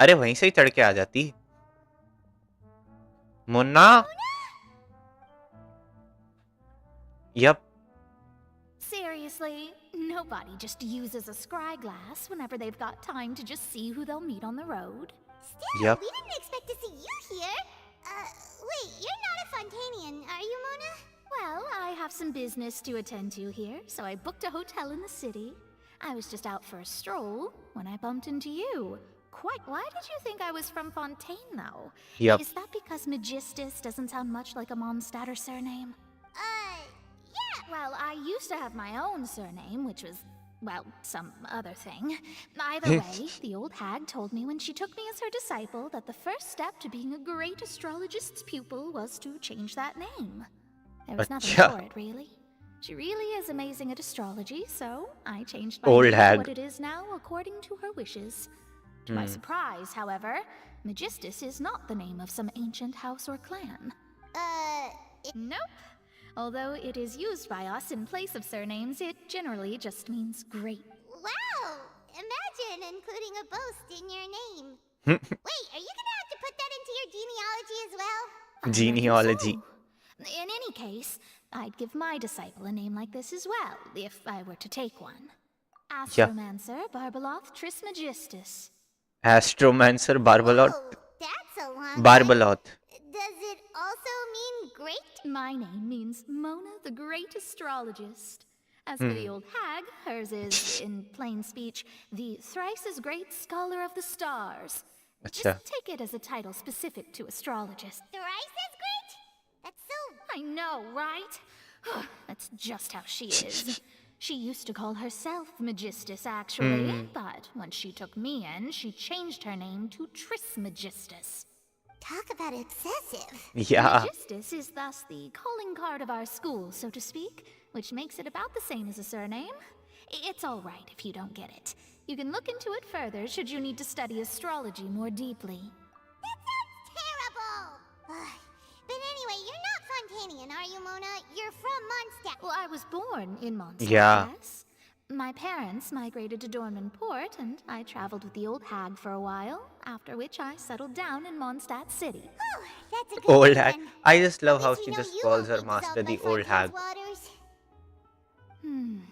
अरे वहीं से ही चढ़ के आ जाती Munna. Yep. Seriously, nobody just uses a scry glass whenever they've got time to just see who they'll meet on the road. Still, Yep. we didn't expect to see you here. Wait, you're not a Fontanian, are you, Mona? Well, I have some business to attend to here, so I booked a hotel in the city. I was just out for a stroll when I bumped into you. Why did you think I was from Fontaine, though? Yep. Is that because Magistus doesn't sound much like a Mondstadt surname? Yeah. Well, I used to have my own surname, which was, well, some other thing. Either way, the old hag told me when she took me as her disciple that the first step to being a great astrologist's pupil was to change that name. There was nothing for it, really. She really is amazing at astrology, so I changed my name to what it is now according to her wishes. To my surprise, however, Magistus is not the name of some ancient house or clan. Nope. Although it is used by us in place of surnames, it generally just means great. Wow! Imagine including a boast in your name. Wait, are you gonna have to put that into your genealogy as well? Genealogy. In any case, I'd give my disciple a name like this as well, if I were to take one. Astromancer Barbeloth Trismegistus. Astromancer Barbeloth. Oh, that's a long Barbeloth. Does it also mean great? My name means Mona the Great Astrologist. As for the old hag, hers is, in plain speech, the thrice as great scholar of the stars. Just take it as a title specific to astrologists. Thrice as great? That's so... I know, right? That's just how she is. She used to call herself Magistus, actually, but when she took me in, she changed her name to Trismegistus. Talk about excessive. Yeah. Magistus is thus the calling card of our school, so to speak, which makes it about the same as a surname. It's all right if you don't get it. You can look into it further should you need to study astrology more deeply. That sounds terrible! But anyway, you're not Fontanian, are you, Mona? You're from Mondstadt. Well, I was born in Mondstadt, yes. My parents migrated to Dornman Port, and I traveled with the old hag for a while, after which I settled down in Mondstadt City. Oh, that's a good Old hag. one. I just love how At least she we know just you calls won't her be master dissolved the by old hag. Fontaine's waters.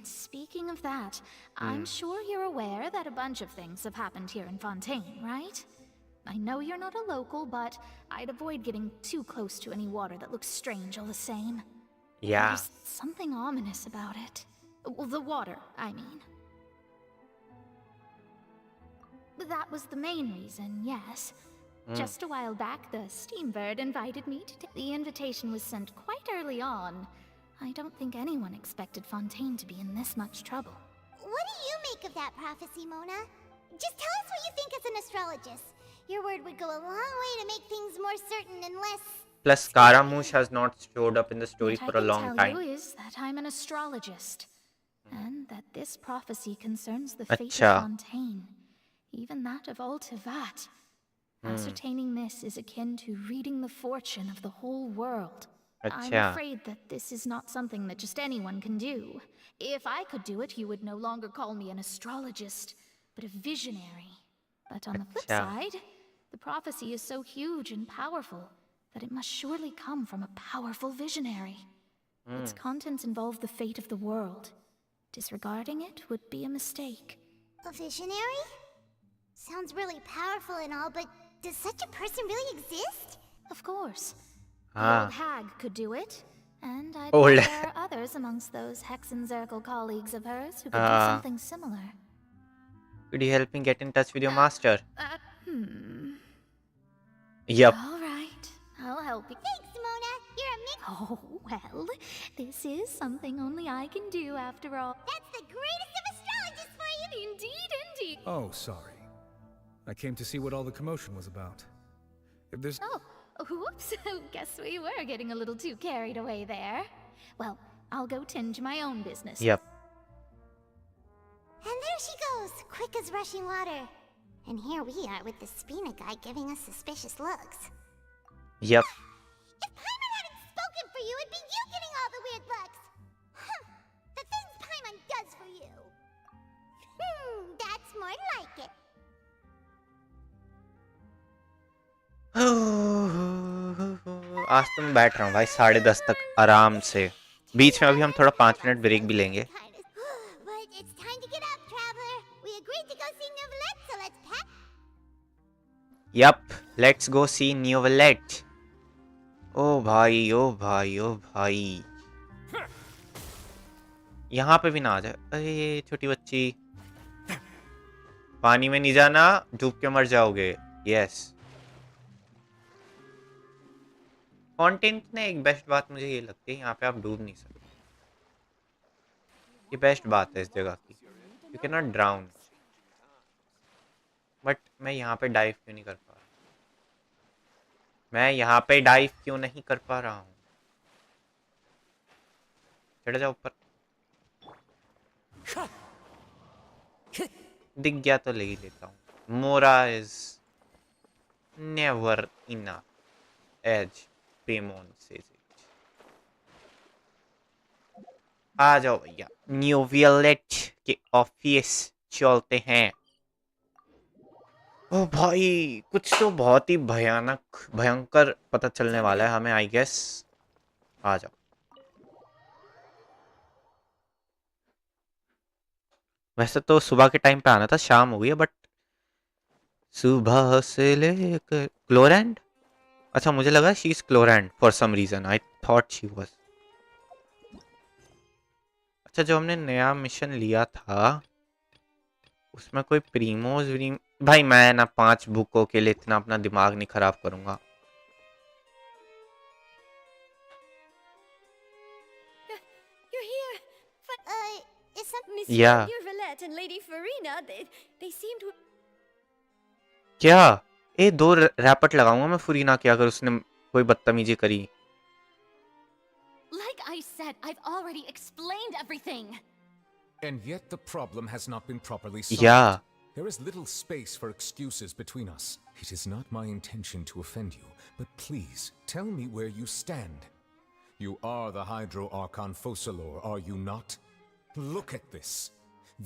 Speaking of that, I'm sure you're aware that a bunch of things have happened here in Fontaine, right? I know you're not a local, but I'd avoid getting too close to any water that looks strange all the same. Yeah. There's something ominous about it. Well, the water, I mean. That was the main reason, yes. Just a while back, the Steambird invited me to the invitation was sent quite early on. I don't think anyone expected Fontaine to be in this much trouble. What do you make of that prophecy, Mona? Just tell us what you think as an astrologist. Your word would go a long way to make things more certain and less... Plus, Scaramouche has not showed up in the story What for a long I can time. tell you is that I'm an astrologist, and that this prophecy concerns the fate of Fontaine, even that of all Tevat. Ascertaining this is akin to reading the fortune of the whole world. I'm afraid that this is not something that just anyone can do. If I could do it, you would no longer call me an astrologist, but a visionary. But on the flip side, the prophecy is so huge and powerful that it must surely come from a powerful visionary. Its contents involve the fate of the world. Disregarding it would be a mistake. A visionary? Sounds really powerful and all, but does such a person really exist? Of course. The old hag could do it, and I bet there are others amongst those Hexenzirkel colleagues of hers who could do something similar. Could you help me get in touch with your master? All right, I'll help you. Thanks, Mona. You're a mix. Oh, well, this is something only I can do after all. That's the greatest of astrologists for you. Indeed. Oh, sorry. I came to see what all the commotion was about. If there's... Oh, whoops. Guess we were getting a little too carried away there. Well, I'll go tend to my own business. Yep. And there she goes, quick as rushing water. And here we are with the Spina guy giving us suspicious looks. Yep. If Paimon hadn't spoken for you, it'd be you getting all the weird looks. more like it. आज तो मैं बैठ रहा हूँ भाई 10:30 तक आराम से. बीच में अभी हम थोड़ा 5 मिनट ब्रेक भी लेंगे. But it's time to get up, traveler. We agreed to go see Novelette, so let's pack. Yup, let's go see Novelette. ओ भाई ओ भाई ओ भाई. यहाँ पे भी ना आ जाए. अरे छोटी बच्ची. पानी में नहीं जाना, डूब के मर जाओगे. यस. कंटेंट ने एक बेस्ट बात मुझे ये लगती है, यहाँ पे आप डूब नहीं सकते. ये बेस्ट बात है इस जगह की. You can not drown. But मैं यहाँ पे डाइव क्यों नहीं कर पा रहा? मैं यहाँ पे डाइव क्यों नहीं कर पा रहा हूँ? चढ़ जाओ ऊपर. दिख गया तो ले ही लेता हूँ. Mora is never enough. As Paimon says it. आ जाओ भैया. न्यूवियलेट के ऑफिस चलते हैं. ओ भाई कुछ तो बहुत ही भयंकर पता चलने वाला है हमें, आई गेस. आ जाओ. वैसे तो सुबह के टाइम पे आना था, शाम हो गई है. बट सुबह से लेकर क्लोरैंड. अच्छा मुझे लगा she is Clorinde for some reason. I thought she was. अच्छा जो हमने नया मिशन लिया था उसमें कोई प्रीमोज भाई मैं ना 5 बुकों के लिए इतना अपना दिमाग नहीं खराब करूंगा. You're here. Is some Monsieur Novelette and Lady Farina, they seem to. क्या? ए 2 रैपट लगाऊंगा मैं फुरीना के अगर उसने कोई बदतमीजी करी. Like I said, I've already explained everything. And yet the problem has not been properly solved. Yeah. There is little space for excuses between us. It is not my intention to offend you, but please tell me where you stand. You are the Hydro Archon Focalor, are you not? Look at this.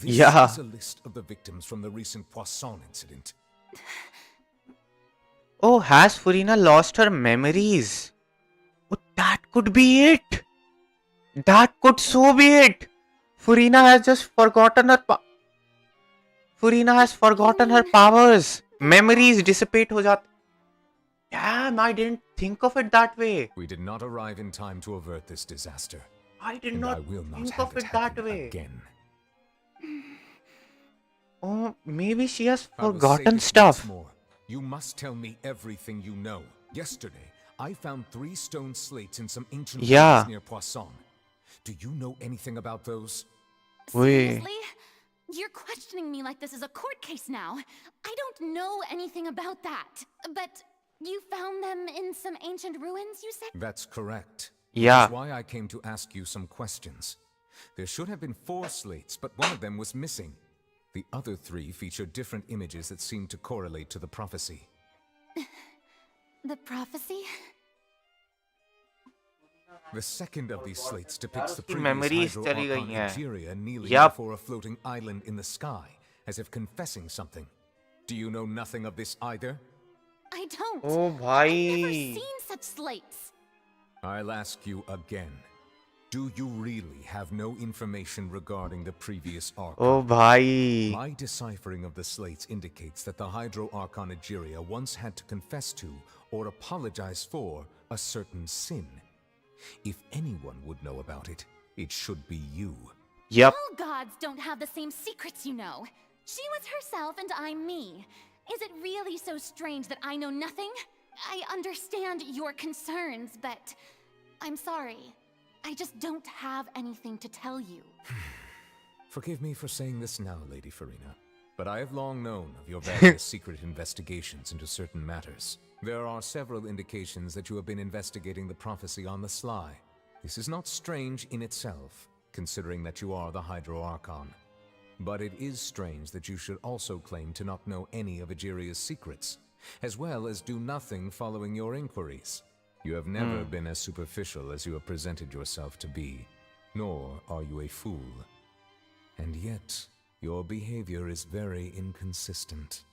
This is a list of the victims from the recent Poisson incident. Oh, has Furina lost her memories? Oh, that could be it. That could so be it. Furina has just forgotten her. Furina has forgotten her powers. Memories dissipate हो जाते. Damn, I didn't think of it that way. We did not arrive in time to avert this disaster. I did not think of it that way. Again. Oh, maybe she has forgotten stuff. You must tell me everything you know. Yesterday, I found 3 stone slates in some ancient ruins near Poisson. Do you know anything about those? Seriously? You're questioning me like this is a court case now. I don't know anything about that. But you found them in some ancient ruins, you said? That's correct. Yeah. That's why I came to ask you some questions. There should have been 4 slates, but one of them was missing. The other 3 featured different images that seemed to correlate to the prophecy. The prophecy? The second of these slates depicts the memories previous Hydro Archon Egeria kneeling before a floating island in the sky, as if confessing something. Do you know nothing of this either? I don't. Oh, bhai. I've never seen such slates. I'll ask you again. Do you really have no information regarding the previous Archon? Oh, bhai. My deciphering of the slates indicates that the Hydro Archon Egeria once had to confess to, or apologize for, a certain sin. If anyone would know about it, it should be you. Yep. All gods don't have the same secrets, you know. She was herself and I'm me. Is it really so strange that I know nothing? I understand your concerns, but I'm sorry. I just don't have anything to tell you. Forgive me for saying this now, Lady Farina, but I have long known of your various secret investigations into certain matters. There are several indications that you have been investigating the prophecy on the sly. This is not strange in itself, considering that you are the Hydro Archon. But it is strange that you should also claim to not know any of Egeria's secrets, as well as do nothing following your inquiries. You have never been as superficial as you have presented yourself to be, nor are you a fool. And yet, Your behavior is very inconsistent.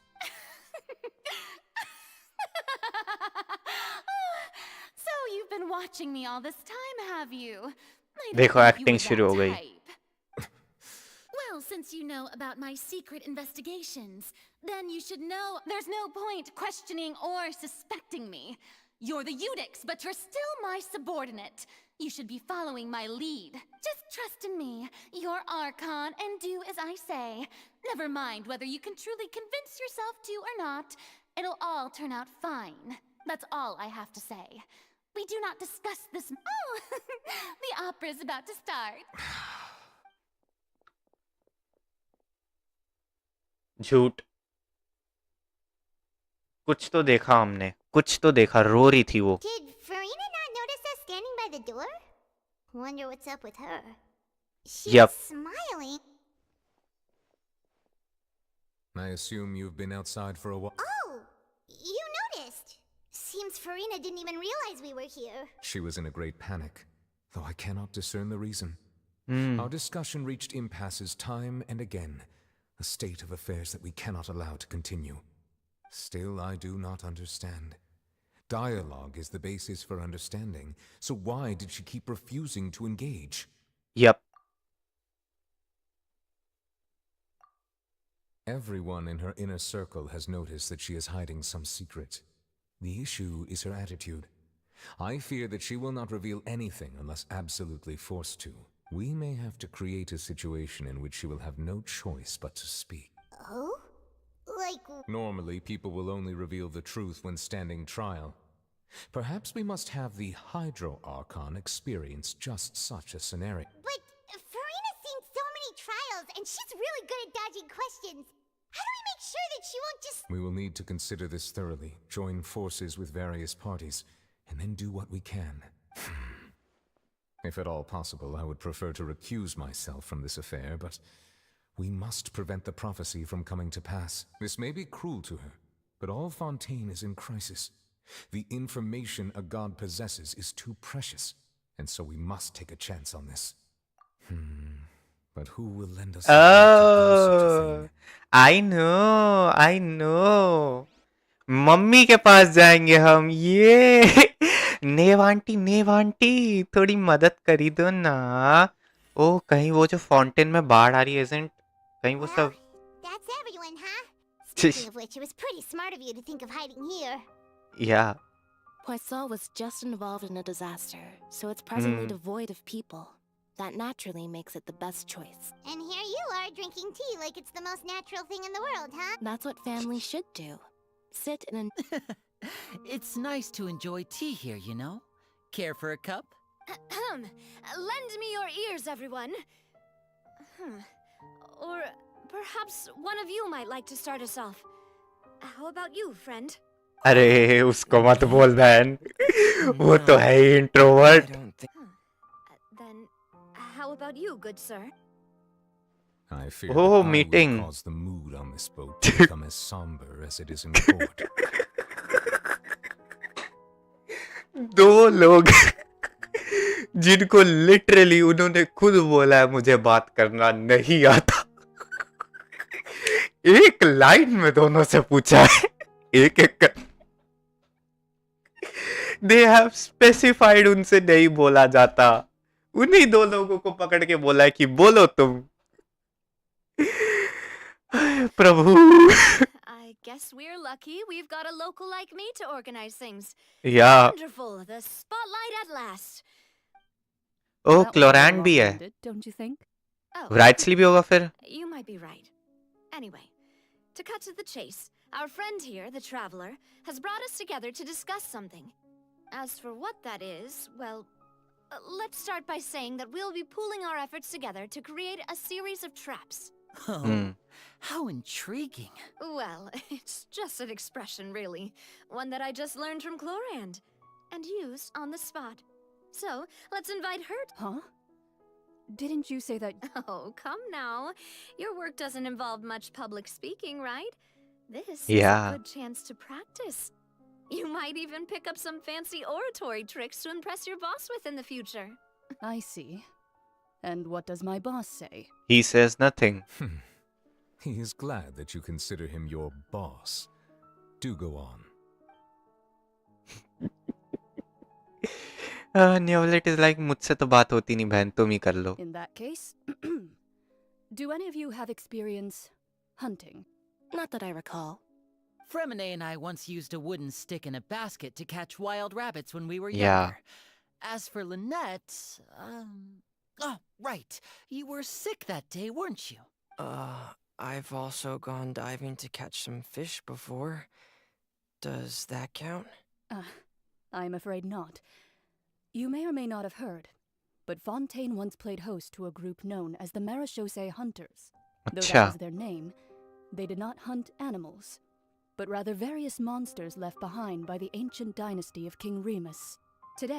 So you've been watching me all this time, have you? I don't देखो think you acting were शुरू that हो गई. type. Well, since you know about my secret investigations, then you should know there's no point questioning or suspecting me. You're the Eudix, but you're still my subordinate. You should be following my lead. Just trust in me, your Archon, and do as I say. Never mind whether you can truly convince yourself to or not. It'll all turn out fine. That's all I have to say. We do not discuss this. Oh, the opera's about to start. झूठ. कुछ तो देखा हमने. कुछ तो देखा. रो रही थी वो. Did Farina not notice us standing by the door? Wonder what's up with her. She's Yep. smiling. I assume you've been outside for a while. Oh, you noticed. Seems Farina didn't even realize we were here. She was in a great panic, though I cannot discern the reason. Our discussion reached impasses time and again, a state of affairs that we cannot allow to continue. Still, I do not understand. Dialogue is the basis for understanding, so why did she keep refusing to engage? Yep. Everyone in her inner circle has noticed that she is hiding some secret. The issue is her attitude. I fear that she will not reveal anything unless absolutely forced to. We may have to create a situation in which she will have no choice but to speak. Oh? Like... Normally, people will only reveal the truth when standing trial. Perhaps we must have the Hydro Archon experience just such a scenario. But Farina's seen so many trials, and she's really good at dodging questions. How do we make sure that she won't just... We will need to consider this thoroughly, join forces with various parties, and then do what we can. If at all possible, I would prefer to recuse myself from this affair, but we must prevent the prophecy from coming to pass. This may be cruel to her, but all Fontaine is in crisis. The information a god possesses is too precious, and so we must take a chance on this. But who will lend us... Oh, I know. Mummy के पास जाएंगे हम. ये नेव aunty थोड़ी मदद करी दो ना. ओ कहीं वो जो फाउंटेन में बाढ़ आ रही है isn't कहीं वो सब. That's everyone, huh? Speaking of which, it was pretty smart of you to think of hiding here. Yeah. Poisson was just involved in a disaster, so it's presently devoid of people. That naturally makes it the best choice. And here you are drinking tea like it's the most natural thing in the world, huh? That's what families should do. Sit in an... It's nice to enjoy tea here, you know? Care for a cup? Lend me your ears, everyone. Or perhaps one of you might like to start us off. How about you, friend? अरे उसको मत बोल बहन. वो तो है ही introvert. Then how about you, good sir? I fear Oh, that meeting. I will cause the mood on this boat to become as somber as it is in port. दो लोग जिनको लिटरली उन्होंने खुद बोला है मुझे बात करना नहीं आता. एक लाइन में दोनों से पूछा है. एक कर. They have specified उनसे नहीं बोला जाता. उन्हीं दो लोगों को पकड़ के बोला है कि बोलो तुम. प्रभु. I guess we're lucky we've got a local like me to organize things. Yeah. Wonderful, the spotlight at last. Oh, क्लोरैन भी है. Don't you think? Oh, राइट्सली भी होगा फिर. you might be right. Anyway, to cut to the chase, our friend here, the Traveler, has brought us together to discuss something. As for what that is, well, let's start by saying that we'll be pooling our efforts together to create a series of traps. Oh, how intriguing. Well, it's just an expression, really. One that I just learned from Chlorand and used on the spot. So, let's invite her. Huh? Didn't you say that? Oh, come now. Your work doesn't involve much public speaking, right? This Yeah. is a good chance to practice. You might even pick up some fancy oratory tricks to impress your boss with in the future. I see. And what does my boss say? He says nothing. He is glad that you consider him your boss. Do go on. Neolet is like, मुझसे तो बात होती नहीं बहन, तुम ही कर लो. In that case, do any of you have experience hunting? Not that I recall. Fremine and I once used a wooden stick in a basket to catch wild rabbits when we were Yeah. younger. As for Lynette, oh, right. You were sick that day, weren't you? I've also gone diving to catch some fish before. Does that count? I'm afraid not. You may or may not have heard, but Fontaine once played host to a group known as the Marechaussee Hunters. Though that was their name, they did not hunt animals, but rather various monsters left behind by the ancient dynasty of King Remus. Today,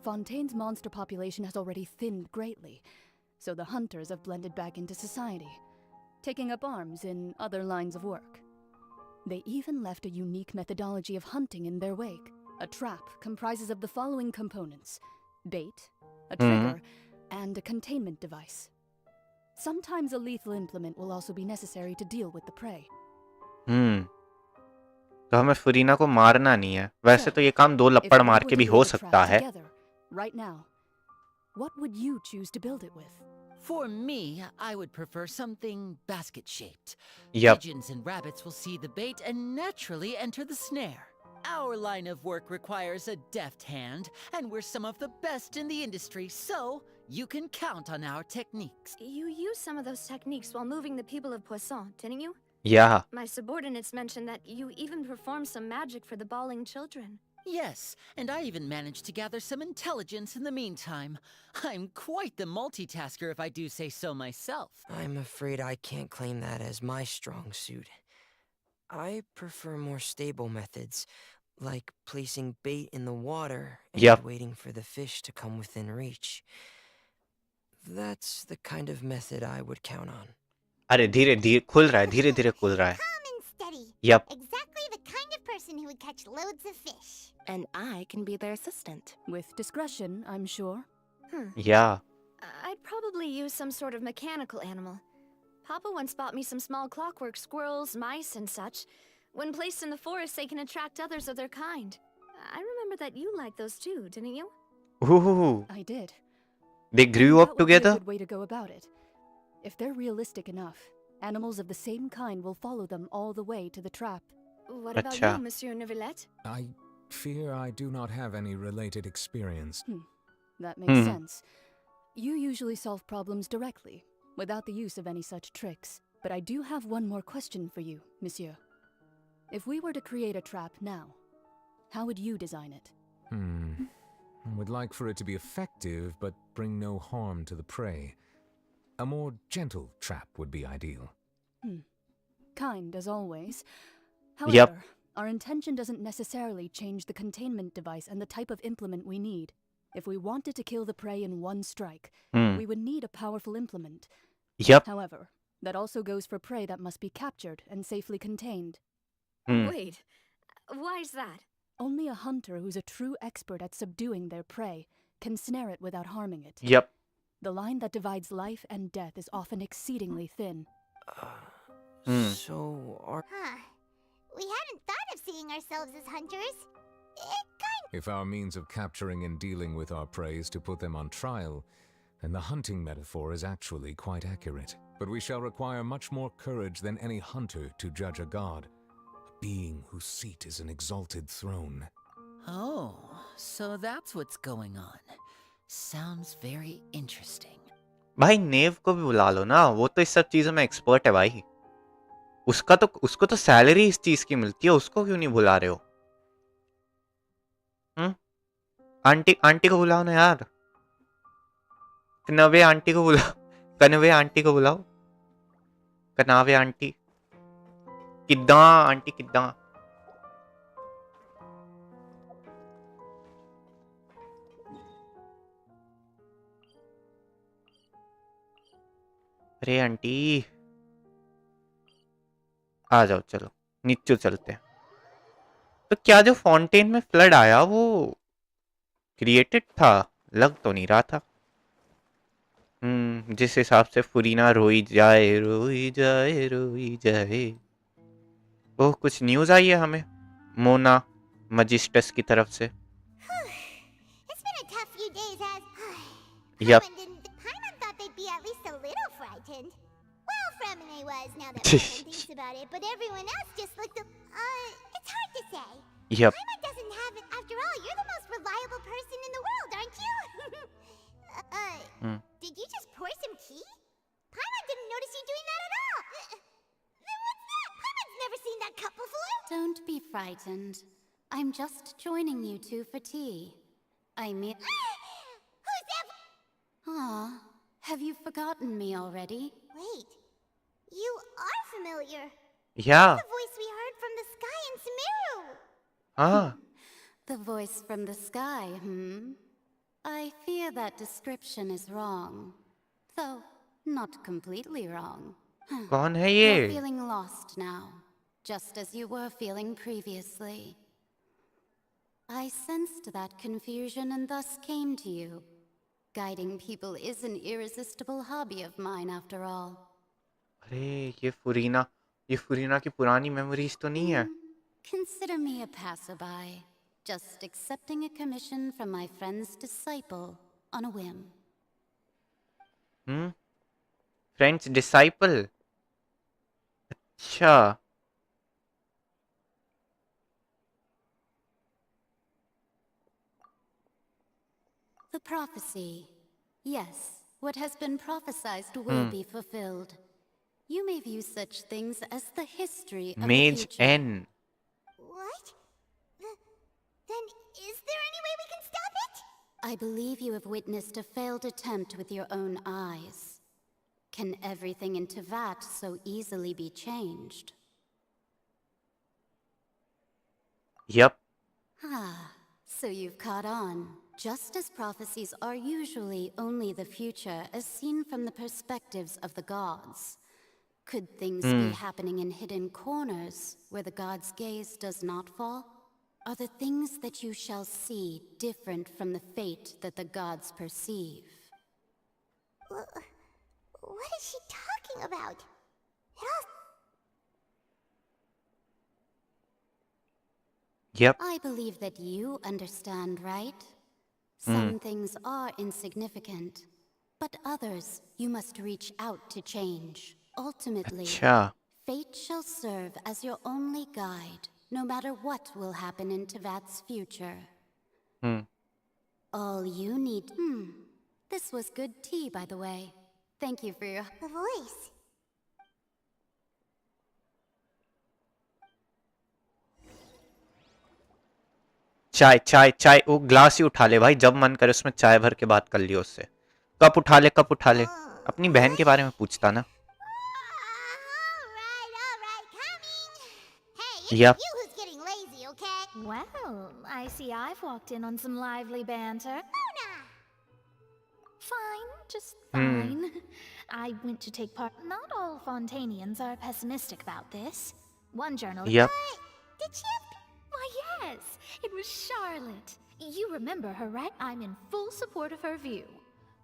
Fontaine's monster population has already thinned greatly, so the hunters have blended back into society, taking up arms in other lines of work. They even left a unique methodology of hunting in their wake. A trap comprises of the following components: bait, a trigger, and a containment device. Sometimes a lethal implement will also be necessary to deal with the prey. तो हमें फरीना को मारना नहीं है. वैसे तो ये काम 2 लपड़ मार के भी हो सकता है. Right now, what would you choose to build it with? For me, I would prefer something basket-shaped. Yep. Pigeons and rabbits will see the bait and naturally enter the snare. Our line of work requires a deft hand, and we're some of the best in the industry, so you can count on our techniques. You used some of those techniques while moving the people of Poisson, didn't you? Yeah. My subordinates mentioned that you even performed some magic for the bawling children. Yes, and I even managed to gather some intelligence in the meantime. I'm quite the multitasker if I do say so myself. I'm afraid I can't claim that as my strong suit. I prefer more stable methods, like placing bait in the water and waiting for the fish to come within reach. That's the kind of method I would count on. अरे धीरे धीरे खुल रहा है, धीरे धीरे खुल रहा है. Calm and steady. Yep. Exactly the kind of person who would catch loads of fish. And I can be their assistant. With discretion, I'm sure. Yeah. I'd probably use some sort of mechanical animal. Papa once bought me some small clockwork squirrels, mice, and such. When placed in the forest, they can attract others of their kind. I remember that you liked those too, didn't you? Ooh. I did. They grew up together? That would be a good way to go about it. If they're realistic enough, animals of the same kind will follow them all the way to the trap. What about you, Monsieur Neuvillette? I fear I do not have any related experience. That makes sense. You usually solve problems directly, without the use of any such tricks. But I do have one more question for you, Monsieur. If we were to create a trap now, how would you design it? I would like for it to be effective, but bring no harm to the prey. A more gentle trap would be ideal. Kind, as always. However, our intention doesn't necessarily change the containment device and the type of implement we need. If we wanted to kill the prey in one strike, we would need a powerful implement. However, that also goes for prey that must be captured and safely contained. Wait, why is that? Only a hunter who's a true expert at subduing their prey can snare it without harming it. The line that divides life and death is often exceedingly thin. So We hadn't thought of seeing ourselves as hunters. If our means of capturing and dealing with our prey is to put them on trial, then the hunting metaphor is actually quite accurate. But we shall require much more courage than any hunter to judge a god, a being whose seat is an exalted throne. Oh, so that's what's going on. Sounds very interesting. भाई नेव को भी बुला लो ना, वो तो इस सब चीजों में एक्सपर्ट है भाई. उसको तो सैलरी इस चीज की मिलती है, उसको क्यों नहीं बुला रहे हो? आंटी को बुलाओ ना यार. कनवे आंटी को बुलाओ. कनावे आंटी. किद्दां आंटी किद्दां. अरे आंटी आ जाओ, चलो नीचे चलते हैं. तो क्या जो फाउंटेन में फ्लड आया वो क्रिएटेड था? लग तो नहीं रहा था. जिस हिसाब से फुरीना रोई जाए रोई जाए रोई जाए। ओह, कुछ न्यूज़ आई है हमें मोना मजिस्टस की तरफ से। It's been a tough few days as yup. Paimon thought they'd be at least a little frightened. Well, Fremine was now that Paimon thinks about it, but everyone else just looked it's hard to say. Yep. Paimon doesn't have it. After all, you're the most reliable person in the world, aren't you? Did you just pour some tea? Paimon didn't notice you doing that at all. Then what's that? Paimon's never seen that cup before. Don't be frightened. I'm just joining you two for tea. I mean... Who's that? Aw, have you forgotten me already? Wait, you are familiar. Yeah. The voice we heard from the sky in Sumeru. Ah. The voice from the sky, I fear that description is wrong. Though, not completely wrong. कौन है ये? You're feeling lost now, just as you were feeling previously. I sensed that confusion and thus came to you. Guiding people is an irresistible hobby of mine, after all. अरे ये फुरीना की पुरानी memories तो नहीं है? Consider me a passerby, just accepting a commission from my friend's disciple on a whim. Friend's disciple? अच्छा. The prophecy. Yes, what has been prophesied will be fulfilled. You may view such things as the history of the Mage future. N. What? Then is there any way we can stop it? I believe you have witnessed a failed attempt with your own eyes. Can everything in Tevat so easily be changed? Yep. Ah, so you've caught on. Just as prophecies are usually only the future as seen from the perspectives of the gods. Could things be happening in hidden corners where the gods' gaze does not fall? Are the things that you shall see different from the fate that the gods perceive? What is she talking about? Yep. I believe that you understand, right? Some things are insignificant, but others you must reach out to change. Ultimately, अच्छा. fate shall serve as your only guide, no matter what will happen in Tevat's future. All you need... This was good tea, by the way. Thank you for your... The voice. चाय वो glass ही उठा ले भाई, जब मन करे उसमें चाय भर के बात कर लियो उससे. कप उठा ले अपनी बहन के बारे में पूछता ना. Yep. You who's getting lazy, okay? Well, I see I've walked in on some lively banter. Fine, just fine. I went to take part. Not all Fontanians are pessimistic about this. One journalist... Yep. Did she have... Why, yes, it was Charlotte. You remember her, right? I'm in full support of her view.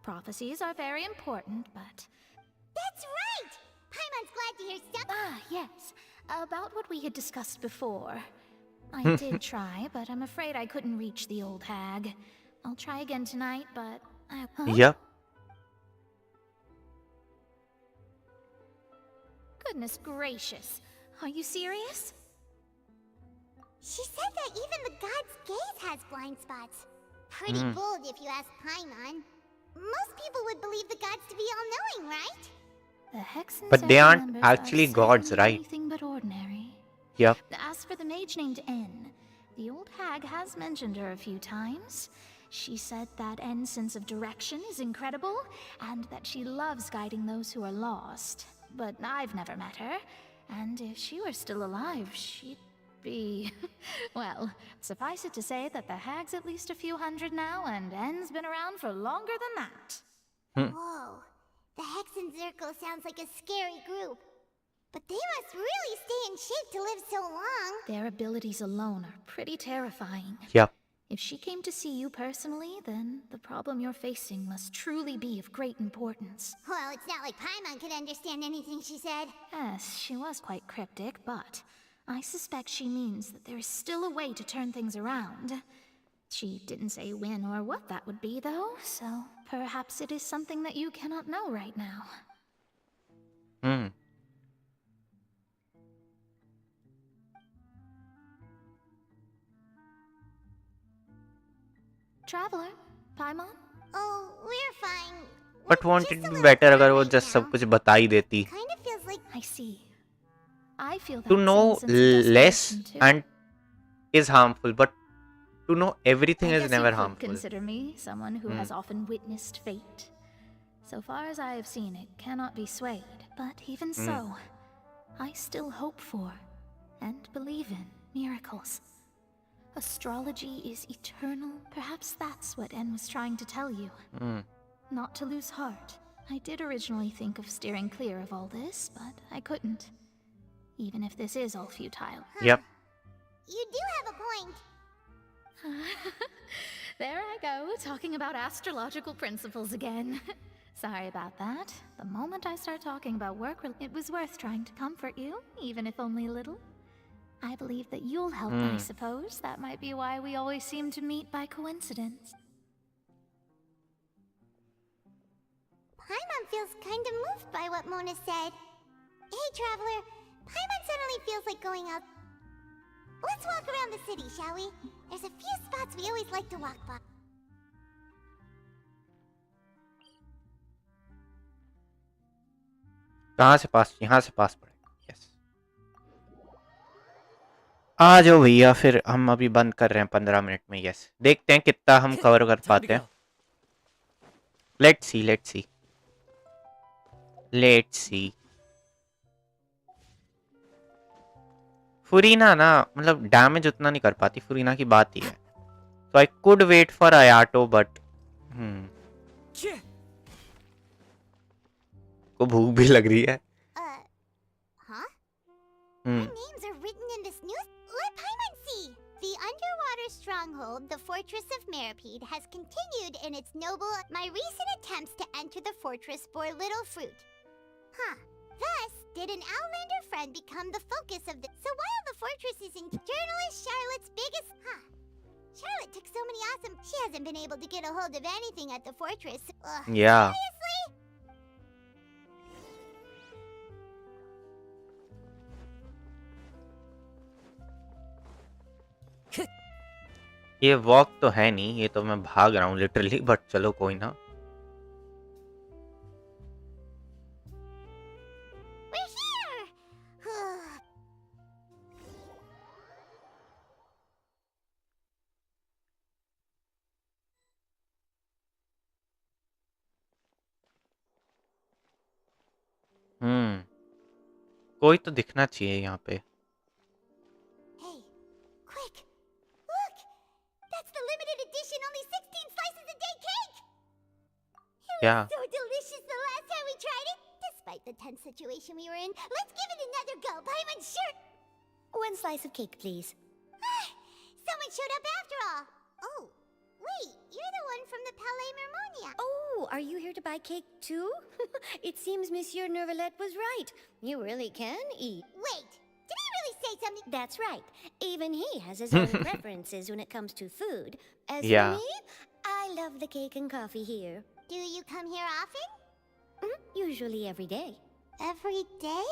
Prophecies are very important, but... That's right! Paimon's glad to hear stuff... Ah, yes. About what we had discussed before. I did try, but I'm afraid I couldn't reach the old hag. I'll try again tonight, but... Yep. Goodness gracious. Are you serious? She said that even the god's gaze has blind spots. Pretty bold if you ask Paimon. Most people would believe the gods to be all-knowing, right? The Hexens But they aren't members actually are gods, certainly right? Anything but ordinary. Yep. As for the mage named N, the old hag has mentioned her a few times. She said that N's sense of direction is incredible, and that she loves guiding those who are lost. But I've never met her, and if she were still alive, she'd be... Well, suffice it to say that the hag's at least a few hundred now, and N's been around for longer than that. Whoa. The Hexen Circle sounds like a scary group. But they must really stay in shape to live so long. Their abilities alone are pretty terrifying. Yep. If she came to see you personally, then the problem you're facing must truly be of great importance. Well, it's not like Paimon could understand anything she said. Yes, she was quite cryptic, but I suspect she means that there is still a way to turn things around. She didn't say when or what that would be, though, so perhaps it is something that you cannot know right now. Traveler, Paimon? Oh, we're fine. But won't it be better अगर वो just सब कुछ बता ही देती? Kind of feels like I see. I feel that To know same sense of less desperation too. and is harmful, but to know everything I is guess never you could harmful. consider me someone who has often witnessed fate. So far as I have seen, it cannot be swayed. But even so, I still hope for and believe in miracles. Astrology is eternal. Perhaps that's what En was trying to tell you. Not to lose heart. I did originally think of steering clear of all this, but I couldn't. Even if this is all futile. Yep. you do have a point. There I go, talking about astrological principles again. Sorry about that. The moment I start talking about work, it was worth trying to comfort you, even if only a little. I believe that you'll help, I suppose. That might be why we always seem to meet by coincidence. Paimon feels kind of moved by what Mona said. Hey, Traveler. Paimon suddenly feels like going out. Let's walk around the city, shall we? There's a few spots we always like to walk by. कहाँ से पास? यहाँ से पास पड़ेगा. Yes. आ जाओ भैया, फिर हम अभी बंद कर रहे हैं 15 मिनट में. यस, देखते हैं कितना हम कवर कर पाते हैं. Let's see. फुरीना ना, मतलब डैमेज उतना नहीं कर पाती. फुरीना की बात ही है. So I could wait for Ayato, but को भूख भी लग रही है. Huh? Our names are written in this news. Let Paimon see. The underwater stronghold, the Fortress of Meripede, has continued in its noble. My recent attempts to enter the fortress bore little fruit. Thus, did an Outlander friend become the focus of the... So while the fortress is in journalist Charlotte's biggest... Charlotte took so many awesome... She hasn't been able to get a hold of anything at the fortress. Yeah. Seriously? ये walk तो है नहीं, ये तो मैं भाग रहा हूँ लिटरली. बट चलो कोई ना. We're here! कोई तो दिखना चाहिए यहाँ पे. Hey, quick! Look! That's the limited edition, only 16 slices a day cake! It was so delicious the last time we tried it. Despite the tense situation we were in, let's give it another go. Paimon, sure! 1 slice of cake, please. Someone showed up after all. Oh, wait, you're the one from the Palais Mermonia. Oh, are you here to buy cake too? It seems Monsieur Nervalette was right. You really can eat. Wait, did he really say something? That's right. Even he has his own preferences when it comes to food. As for me, I love the cake and coffee here. Do you come here often? Usually every day. Every day?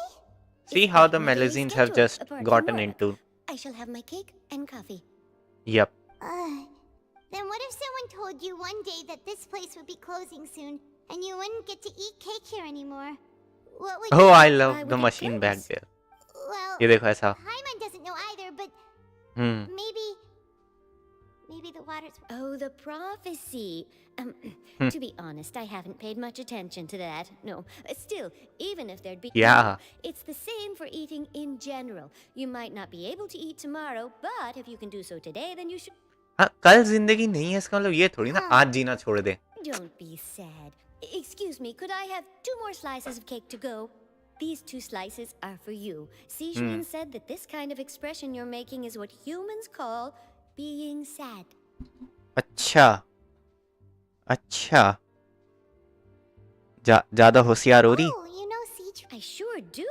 See how the Melusines have just gotten into. I shall have my cake and coffee. Yep. Then what if someone told you one day that this place would be closing soon, and you wouldn't get to eat cake here anymore? What would Oh, you I do? love the machine back there. Well, ये देखो ऐसा. Paimon doesn't know either, but maybe the water's... Oh, the prophecy. To be honest, I haven't paid much attention to that. No, still, even if there'd be... Yeah. It's the same for eating in general. You might not be able to eat tomorrow, but if you can do so today, then you should... हाँ, कल जिंदगी नहीं है इसका मतलब ये थोड़ी ना आज जीना छोड़ दे. Don't be sad. Excuse me, could I have 2 more slices of cake to go? These 2 slices are for you. Sijun said that this kind of expression you're making is what humans call being sad. अच्छा अच्छा, ज्यादा होशियार हो रही। Oh, you know Siege? I sure do.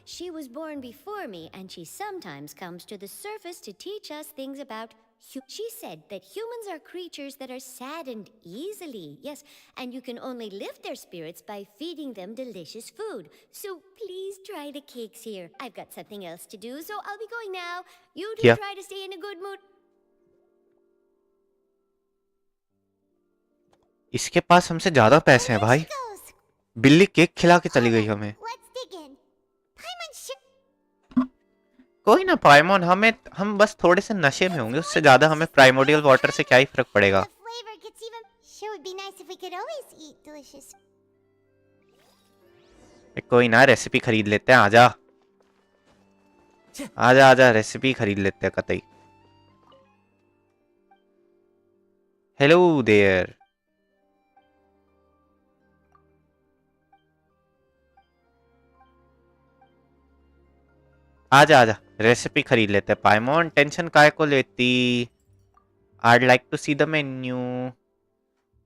She was born before me, and she sometimes comes to the surface to teach us things about. She said that humans are creatures that are saddened easily. Yes, and you can only lift their spirits by feeding them delicious food. So please try the cakes here. I've got something else to do, so I'll be going now. You do Yeah. try to stay in a good mood. इसके पास हमसे ज्यादा पैसे हैं भाई। बिल्ली cake खिला के चली गई हमें। कोई ना पाइमोन, हम बस थोड़े से नशे में होंगे, उससे ज्यादा हमें प्राइमोडियल वाटर से क्या ही फर्क पड़ेगा। कोई ना, रेसिपी खरीद लेते हैं। आजा आजा आजा, रेसिपी खरीद लेते हैं कतई। Hello there. आजा आजा, रेसिपी खरीद लेते हैं। पाइमोन टेंशन काय को लेती। I'd like to see the menu।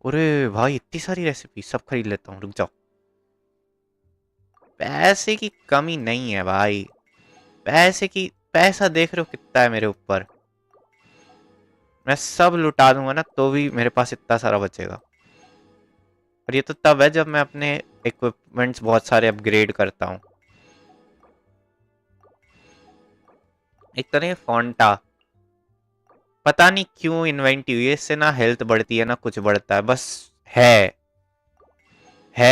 अरे भाई इतनी सारी रेसिपी, सब खरीद लेता हूँ, रुक जाओ। पैसे की कमी नहीं है भाई, पैसा देख रहे हो कितना है मेरे ऊपर। मैं सब लुटा दूंगा ना तो भी मेरे पास इतना सारा बचेगा। और ये तो तब है जब मैं अपने इक्विपमेंट्स बहुत सारे अपग्रेड करता हूँ। एक तरह फॉन्टा पता नहीं क्यों इन्वेंट हुई है, इससे ना हेल्थ बढ़ती है ना कुछ बढ़ता है, बस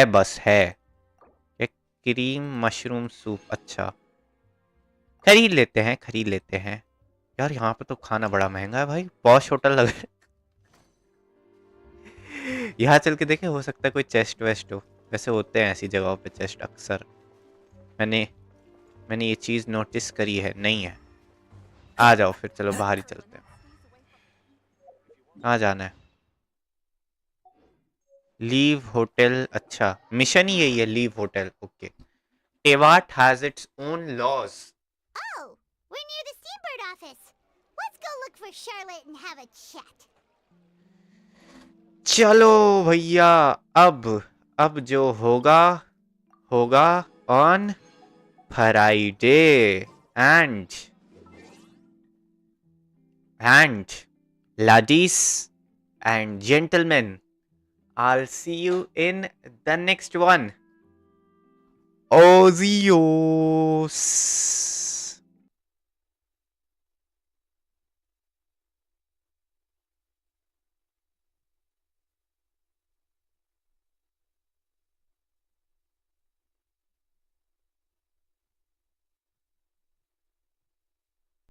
बस है। एक क्रीम मशरूम सूप, अच्छा खरीद लेते हैं। यार यहाँ पे तो खाना बड़ा महंगा है भाई, पॉश होटल लग रहा है। यहाँ चल के देखे, हो सकता है कोई चेस्ट वेस्ट हो, वैसे होते हैं ऐसी जगहों पे चेस्ट अक्सर। मैंने ये चीज नोटिस करी है, नहीं है। आ जाओ फिर, चलो बाहर ही चलते हैं। कहाँ जाना है? लीव होटल, अच्छा मिशन ही यही है, leave hotel. Okay. Teyvat has its own laws. Oh, we're near the Steambird office. Let's go look for Charlotte and have a chat. चलो भैया, अब जो होगा on Friday. And ladies and gentlemen, I'll see you in the next one. Adios.